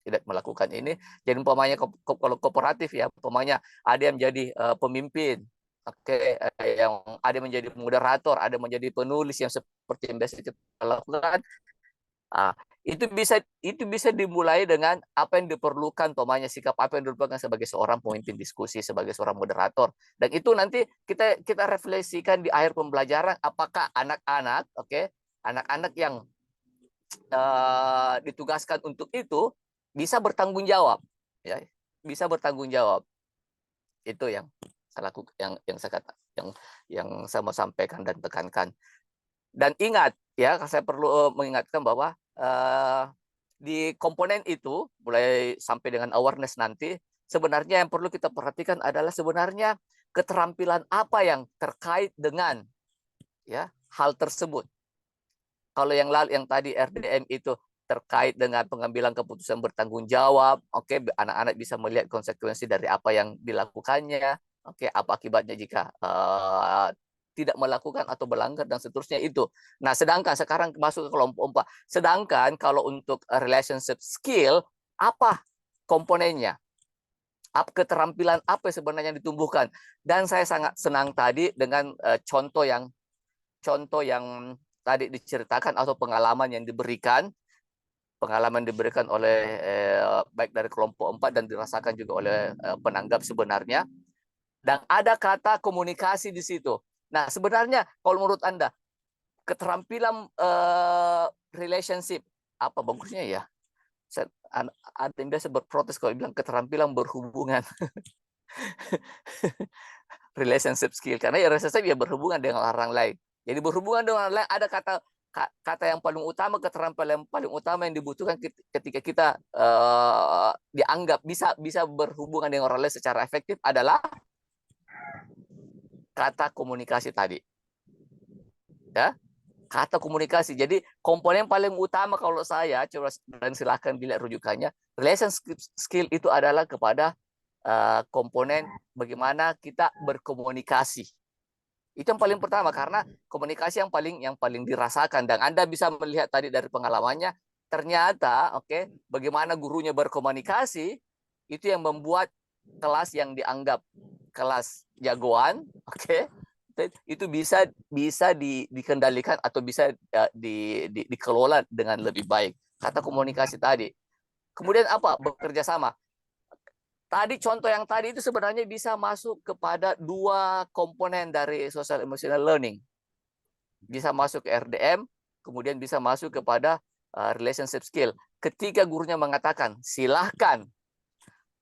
tidak melakukan ini. Jadi umpamanya kalau kooperatif ya, umpamanya ada yang menjadi pemimpin, oke, yang ada menjadi moderator, ada menjadi penulis yang seperti yang biasa kita lakukan. Itu bisa dimulai dengan apa yang diperlukan, umpamanya sikap apa yang diperlukan sebagai seorang pemimpin diskusi, sebagai seorang moderator. Dan itu nanti kita refleksikan di akhir pembelajaran, apakah anak-anak, oke, anak-anak yang ditugaskan untuk itu bisa bertanggung jawab, ya, bisa bertanggung jawab. Itu yang saya lakukan, yang saya kata, yang saya mau sampaikan dan tekankan. Dan ingat ya, saya perlu mengingatkan bahwa di komponen itu mulai sampai dengan awareness nanti, sebenarnya yang perlu kita perhatikan adalah sebenarnya keterampilan apa yang terkait dengan ya hal tersebut. Kalau yang tadi RDM itu terkait dengan pengambilan keputusan bertanggung jawab, oke, anak-anak bisa melihat konsekuensi dari apa yang dilakukannya, oke, apa akibatnya jika tidak melakukan atau melanggar dan seterusnya itu. Nah, sedangkan sekarang masuk ke kelompok 4. Sedangkan kalau untuk relationship skill, apa komponennya? Keterampilan apa sebenarnya yang ditumbuhkan? Dan saya sangat senang tadi dengan contoh yang tadi diceritakan atau pengalaman yang diberikan oleh baik dari kelompok 4 dan dirasakan juga oleh penanggap sebenarnya. Dan ada kata komunikasi di situ. Nah, sebenarnya kalau menurut Anda, keterampilan relationship, apa bagusnya ya? Ada yang biasa berprotes kalau bilang keterampilan berhubungan. Relationship skill. Karena ya relationship ya berhubungan dengan orang lain. Jadi berhubungan dengan orang lain, ada kata yang paling utama, keterampilan yang paling utama yang dibutuhkan ketika kita dianggap bisa berhubungan dengan orang lain secara efektif adalah kata komunikasi tadi. Ya, kata komunikasi. Jadi komponen paling utama kalau saya coba, dan silakan dilihat rujukannya, relationship skill itu adalah kepada komponen bagaimana kita berkomunikasi. Itu yang paling pertama, karena komunikasi yang paling dirasakan, dan Anda bisa melihat tadi dari pengalamannya, ternyata oke, bagaimana gurunya berkomunikasi itu yang membuat kelas yang dianggap kelas jagoan, oke, itu bisa dikendalikan atau bisa dikelola dengan lebih baik. Kata komunikasi tadi. Kemudian apa? Bekerja sama. Tadi contoh yang tadi itu sebenarnya bisa masuk kepada 2 komponen dari social emotional learning. Bisa masuk ke RDM, kemudian bisa masuk kepada relationship skill. Ketika gurunya mengatakan, silahkan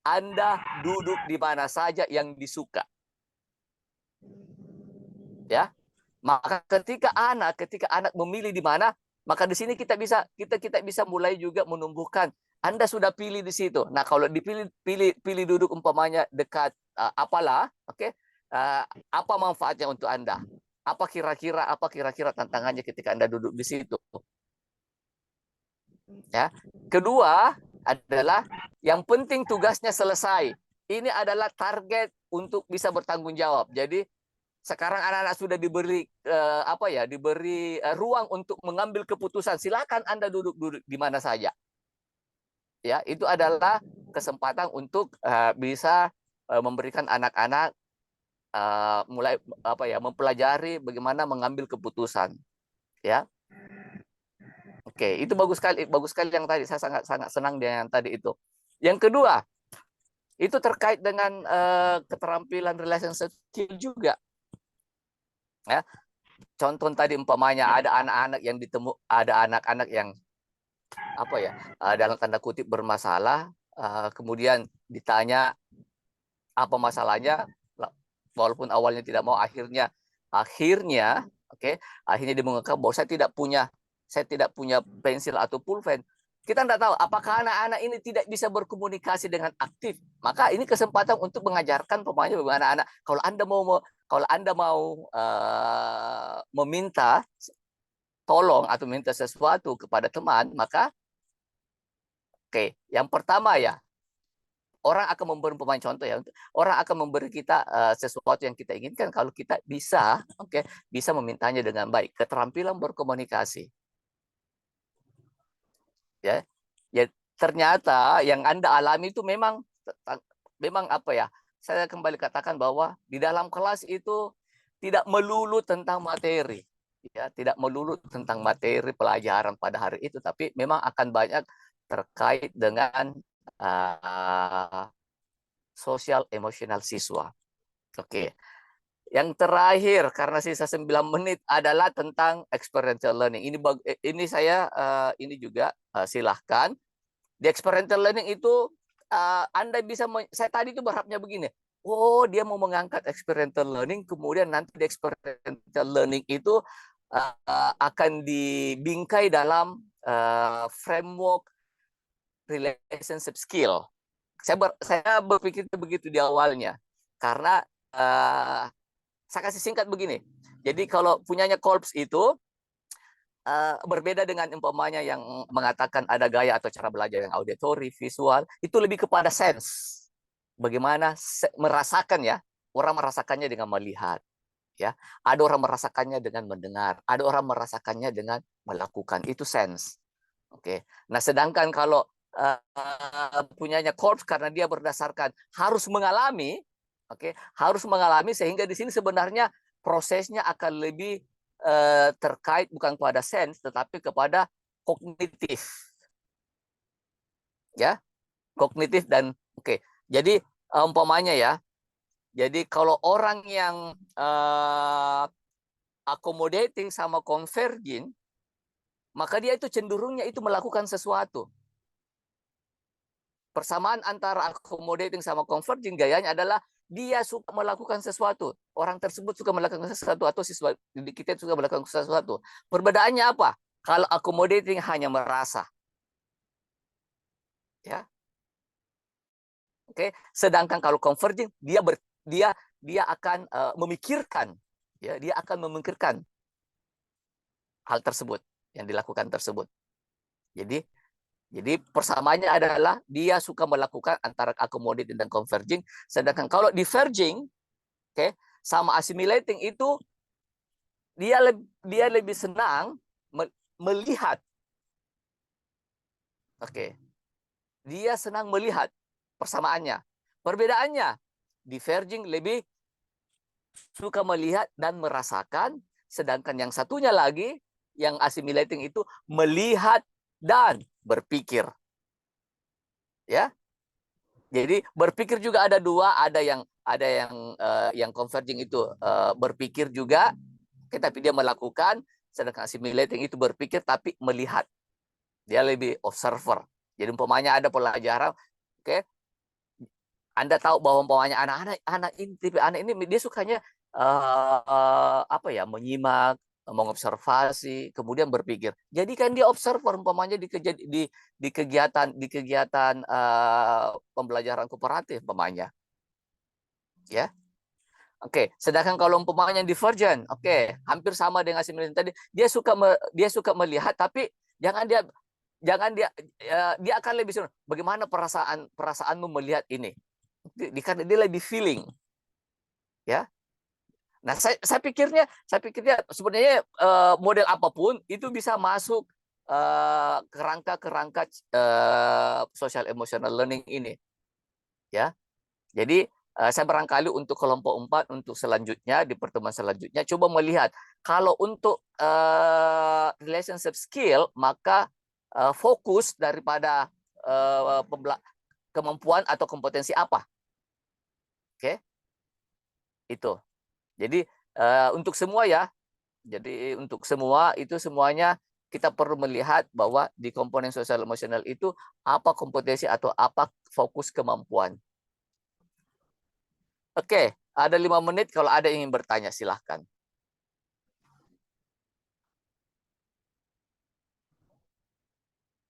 Anda duduk di mana saja yang disuka. Ya, maka ketika anak memilih di mana, maka di sini kita bisa mulai juga menumbuhkan. Anda sudah pilih di situ. Nah, kalau pilih duduk umpamanya dekat apalah, oke, apa manfaatnya untuk Anda? Apa kira-kira tantangannya ketika Anda duduk di situ? Ya, kedua adalah yang penting tugasnya selesai. Ini adalah target untuk bisa bertanggung jawab. Jadi sekarang anak-anak sudah diberi diberi ruang untuk mengambil keputusan. Silakan Anda duduk di mana saja. Ya, itu adalah kesempatan untuk bisa memberikan anak-anak mulai mempelajari bagaimana mengambil keputusan. Ya. Oke, itu bagus sekali yang tadi, saya sangat senang dengan yang tadi itu. Yang kedua, itu terkait dengan keterampilan relationship skill juga. Ya, contoh tadi umpamanya ada anak-anak yang ada anak-anak yang apa ya, dalam tanda kutip bermasalah, kemudian ditanya apa masalahnya, walaupun awalnya tidak mau, akhirnya akhirnya dia mengungkap bahwa saya tidak punya pensil atau pulpen. Kita tidak tahu apakah anak-anak ini tidak bisa berkomunikasi dengan aktif. Maka ini kesempatan untuk mengajarkan pemainnya bagaimana anak. Kalau Anda mau meminta tolong atau minta sesuatu kepada teman, maka yang pertama ya, orang akan memberi pemain contoh ya. Orang akan memberi kita sesuatu yang kita inginkan kalau kita bisa memintanya dengan baik. Keterampilan berkomunikasi. Ya. Ya, ternyata yang Anda alami itu memang apa ya? Saya kembali katakan bahwa di dalam kelas itu tidak melulu tentang materi. Ya, tidak melulu tentang materi pelajaran pada hari itu, tapi memang akan banyak terkait dengan sosial emosional siswa. Oke. Yang terakhir, karena sisa 9 menit, adalah tentang experiential learning. Ini saya ini juga silahkan. Di experiential learning itu Anda bisa, saya tadi itu berharapnya begini. Oh, dia mau mengangkat experiential learning, kemudian nanti di experiential learning itu akan dibingkai dalam framework relationship skill. Saya berpikir begitu di awalnya, karena saya kasih singkat begini. Jadi kalau punyanya Kolbs itu berbeda dengan umpamanya yang mengatakan ada gaya atau cara belajar yang auditory, visual, itu lebih kepada sense. Bagaimana merasakan ya, orang merasakannya dengan melihat. Ya, ada orang merasakannya dengan mendengar, ada orang merasakannya dengan melakukan, itu sense. Oke. Nah, sedangkan kalau punyanya Kolbs karena dia berdasarkan harus mengalami, harus mengalami, sehingga di sini sebenarnya prosesnya akan lebih terkait bukan kepada sense tetapi kepada kognitif. Ya, kognitif dan Jadi umpamanya ya. Jadi kalau orang yang accommodating sama converging, maka dia itu cenderungnya itu melakukan sesuatu. Persamaan antara accommodating sama converging gayanya adalah dia suka melakukan sesuatu. Orang tersebut suka melakukan sesuatu atau siswa didik kita suka melakukan sesuatu. Perbedaannya apa? Kalau accommodating hanya merasa. Ya. Sedangkan kalau converging dia akan memikirkan, ya, dia akan memikirkan hal tersebut yang dilakukan tersebut. Jadi persamaannya adalah dia suka melakukan antara accommodating dan converging. Sedangkan kalau diverging, sama assimilating itu dia lebih senang melihat. Dia senang melihat persamaannya. Perbedaannya, diverging lebih suka melihat dan merasakan, sedangkan yang satunya lagi, yang assimilating itu melihat dan berpikir. Ya. Jadi berpikir juga ada dua, ada yang converging itu berpikir juga, tapi dia melakukan, sedangkan assimilating itu berpikir tapi melihat. Dia lebih observer. Jadi umpamanya ada pelajaran, Anda tahu bahwa umpamanya anak ini dia sukanya menyimak, mengobservasi, kemudian berpikir. Jadi kan dia observer umpamanya di kegiatan pembelajaran kooperatif umpamanya. Ya. Sedangkan kalau umpamanya divergent, hampir sama dengan assimilating tadi, dia suka melihat tapi dia akan lebih senang bagaimana perasaanmu melihat ini. Karena dia lebih feeling. Ya. Nah, saya pikirnya sebenarnya model apapun itu bisa masuk kerangka social emotional learning ini. Ya. Jadi saya barangkali untuk kelompok 4 untuk selanjutnya di pertemuan selanjutnya coba melihat kalau untuk relationship skill maka fokus daripada kemampuan atau kompetensi apa. Oke, itu. Jadi untuk semua ya. Jadi untuk semua itu semuanya kita perlu melihat bahwa di komponen sosial emosional itu apa kompetensi atau apa fokus kemampuan. Oke, ada 5 menit kalau ada yang ingin bertanya silahkan.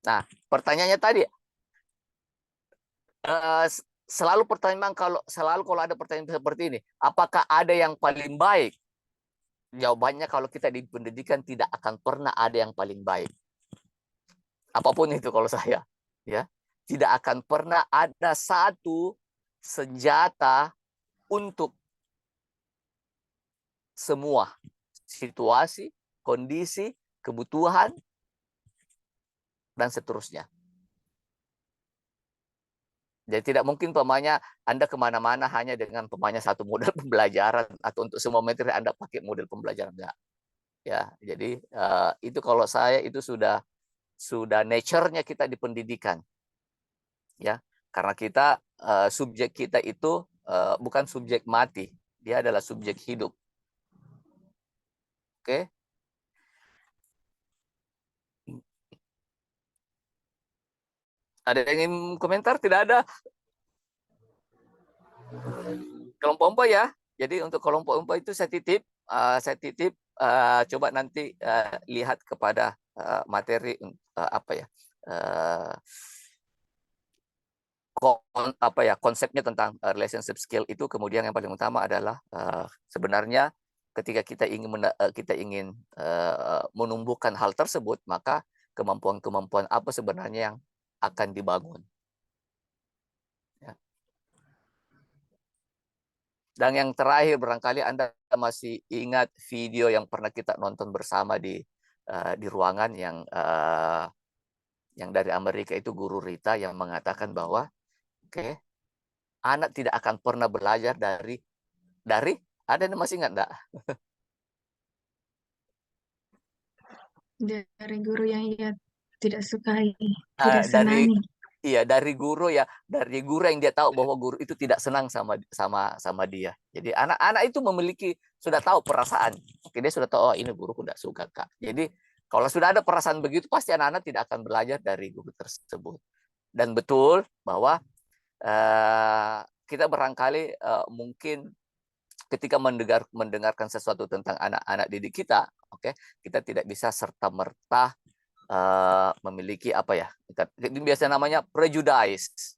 Nah, pertanyaannya tadi selalu pertanyaan kalau ada pertanyaan seperti ini, apakah ada yang paling baik? Jawabannya kalau kita di pendidikan tidak akan pernah ada yang paling baik. Apapun itu kalau saya, ya, tidak akan pernah ada satu senjata untuk semua situasi, kondisi, kebutuhan, dan seterusnya. Jadi tidak mungkin pemanya Anda kemana-mana hanya dengan pemanya satu model pembelajaran atau untuk semua materi Anda pakai model pembelajaran, enggak. Ya, jadi itu kalau saya itu sudah nature-nya kita di pendidikan, ya, karena kita subjek kita itu bukan subjek mati, dia adalah subjek hidup. Oke. Ada yang ingin komentar? Tidak ada. Kelompok 4 ya. Jadi untuk kelompok 4 itu saya titip coba nanti lihat kepada materi konsepnya tentang relationship skill itu. Kemudian yang paling utama adalah sebenarnya ketika kita ingin menumbuhkan hal tersebut, maka kemampuan-kemampuan apa sebenarnya yang akan dibangun. Ya. Dan yang terakhir, barangkali Anda masih ingat video yang pernah kita nonton bersama di ruangan yang dari Amerika itu Guru Rita yang mengatakan bahwa anak tidak akan pernah belajar dari ada yang masih ingat enggak? Dari guru yang ia tidak sukai, tidak senangi. Dari guru ya, dari guru yang dia tahu bahwa guru itu tidak senang sama dia. Jadi anak-anak itu sudah tahu perasaan. Oke, dia sudah tahu, oh ini guruku tidak suka, Kak. Jadi kalau sudah ada perasaan begitu, pasti anak-anak tidak akan belajar dari guru tersebut. Dan betul bahwa kita barangkali mungkin ketika mendengarkan sesuatu tentang anak-anak didik kita, kita tidak bisa serta-merta memiliki kita biasa namanya prejudice.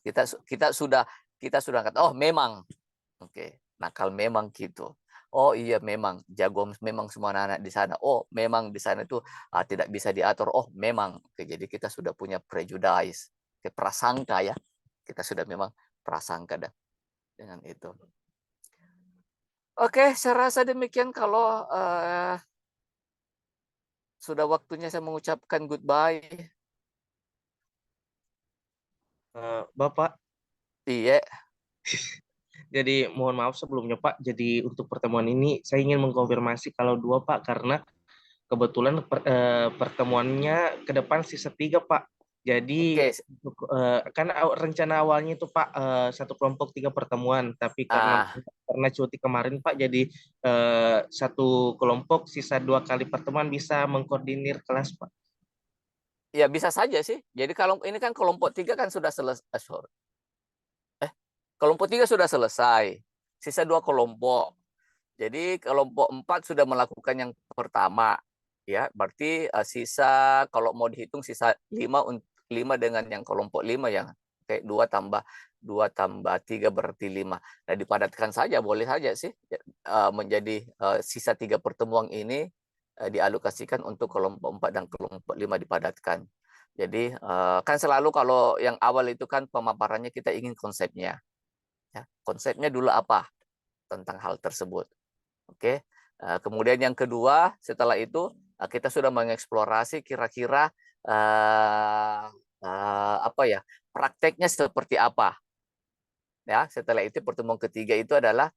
Kita sudah kata, oh memang nakal memang gitu. Oh iya memang jago memang semua anak di sana. Oh memang di sana itu tidak bisa diatur. Oh memang. Jadi kita sudah punya prejudice, prasangka ya. Kita sudah memang prasangka dengan itu. Oke, saya rasa demikian. Kalau sudah waktunya saya mengucapkan goodbye. Bapak. Iya. Jadi mohon maaf sebelumnya Pak. Jadi untuk pertemuan ini saya ingin mengkonfirmasi kalau 2 Pak, karena kebetulan pertemuannya ke depan sisa 3 Pak. Jadi kan rencana awalnya itu Pak 1 kelompok 3 pertemuan, tapi karena cuti kemarin Pak, jadi 1 kelompok sisa 2 kali pertemuan bisa mengkoordinir kelas Pak. Ya bisa saja sih. Jadi kalau ini kan kelompok 3 kan sudah selesai. Kelompok 3 sudah selesai. Sisa 2 kelompok. Jadi kelompok 4 sudah melakukan yang pertama. Ya, berarti sisa kalau mau dihitung sisa 5 dengan yang kelompok 5 yang 2 tambah 3 berarti 5. Nah, dipadatkan saja, boleh saja sih menjadi sisa 3 pertemuan ini dialokasikan untuk kelompok 4 dan kelompok 5 dipadatkan. Jadi kan selalu kalau yang awal itu kan pemaparannya kita ingin konsepnya. Ya, konsepnya dulu apa tentang hal tersebut. Oke. Kemudian yang kedua, setelah itu kita sudah mengeksplorasi kira-kira prakteknya seperti apa. Ya, setelah itu pertemuan ketiga itu adalah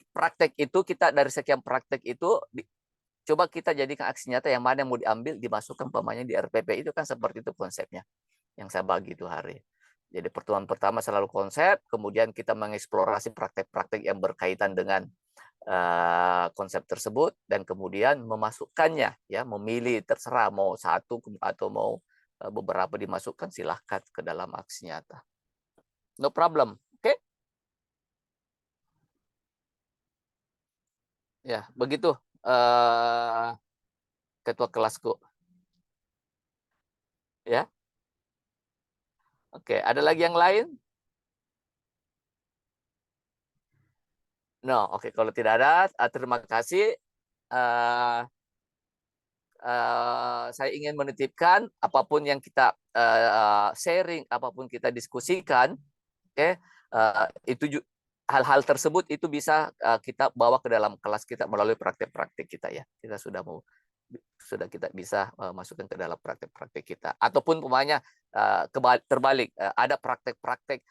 praktek itu kita dari sekian praktek itu coba kita jadikan aksi nyata yang mana yang mau diambil dimasukkan umpamanya di RPP itu kan seperti itu konsepnya yang saya bagi itu hari. Jadi pertemuan pertama selalu konsep, kemudian kita mengeksplorasi praktek-praktek yang berkaitan dengan konsep tersebut, dan kemudian memasukkannya, ya, memilih, terserah mau satu atau mau beberapa dimasukkan, silahkan ke dalam aksi nyata. No problem, oke? Ya, begitu ketua kelasku. Ya. Oke, ada lagi yang lain? No, oke, kalau tidak ada, terima kasih. Saya ingin menitipkan apapun yang kita sharing, apapun kita diskusikan, oke, itu hal-hal tersebut itu bisa kita bawa ke dalam kelas kita melalui praktek-praktek kita, ya. Kita sudah kita bisa masukkan ke dalam praktek-praktek kita. Ataupun umpamanya terbalik, ada praktek-praktek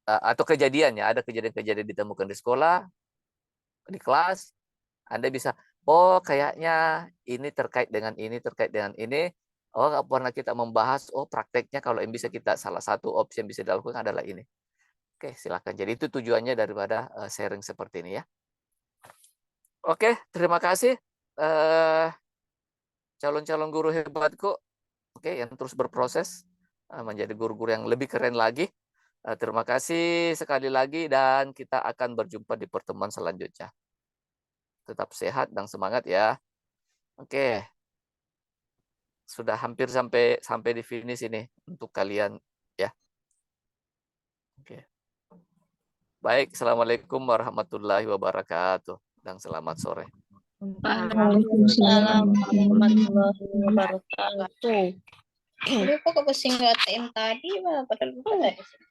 atau kejadian, ya, ada kejadian-kejadian ditemukan di sekolah, di kelas, Anda bisa, oh kayaknya ini terkait dengan ini, terkait dengan ini. Oh, nggak pernah kita membahas, oh prakteknya kalau yang bisa kita, salah satu opsi yang bisa dilakukan adalah ini. Oke, silakan. Jadi itu tujuannya daripada sharing seperti ini, ya. Oke, terima kasih calon-calon guru hebatku, oke, yang terus berproses menjadi guru-guru yang lebih keren lagi. Terima kasih sekali lagi, dan kita akan berjumpa di pertemuan selanjutnya. Tetap sehat dan semangat, ya. Oke. Sudah hampir sampai di finish ini untuk kalian, ya. Oke. Baik, Assalamualaikum warahmatullahi wabarakatuh, dan selamat sore. Waalaikumsalam warahmatullahi wabarakatuh. Ini kok kesinggatin tadi, padahal bukan dari situ.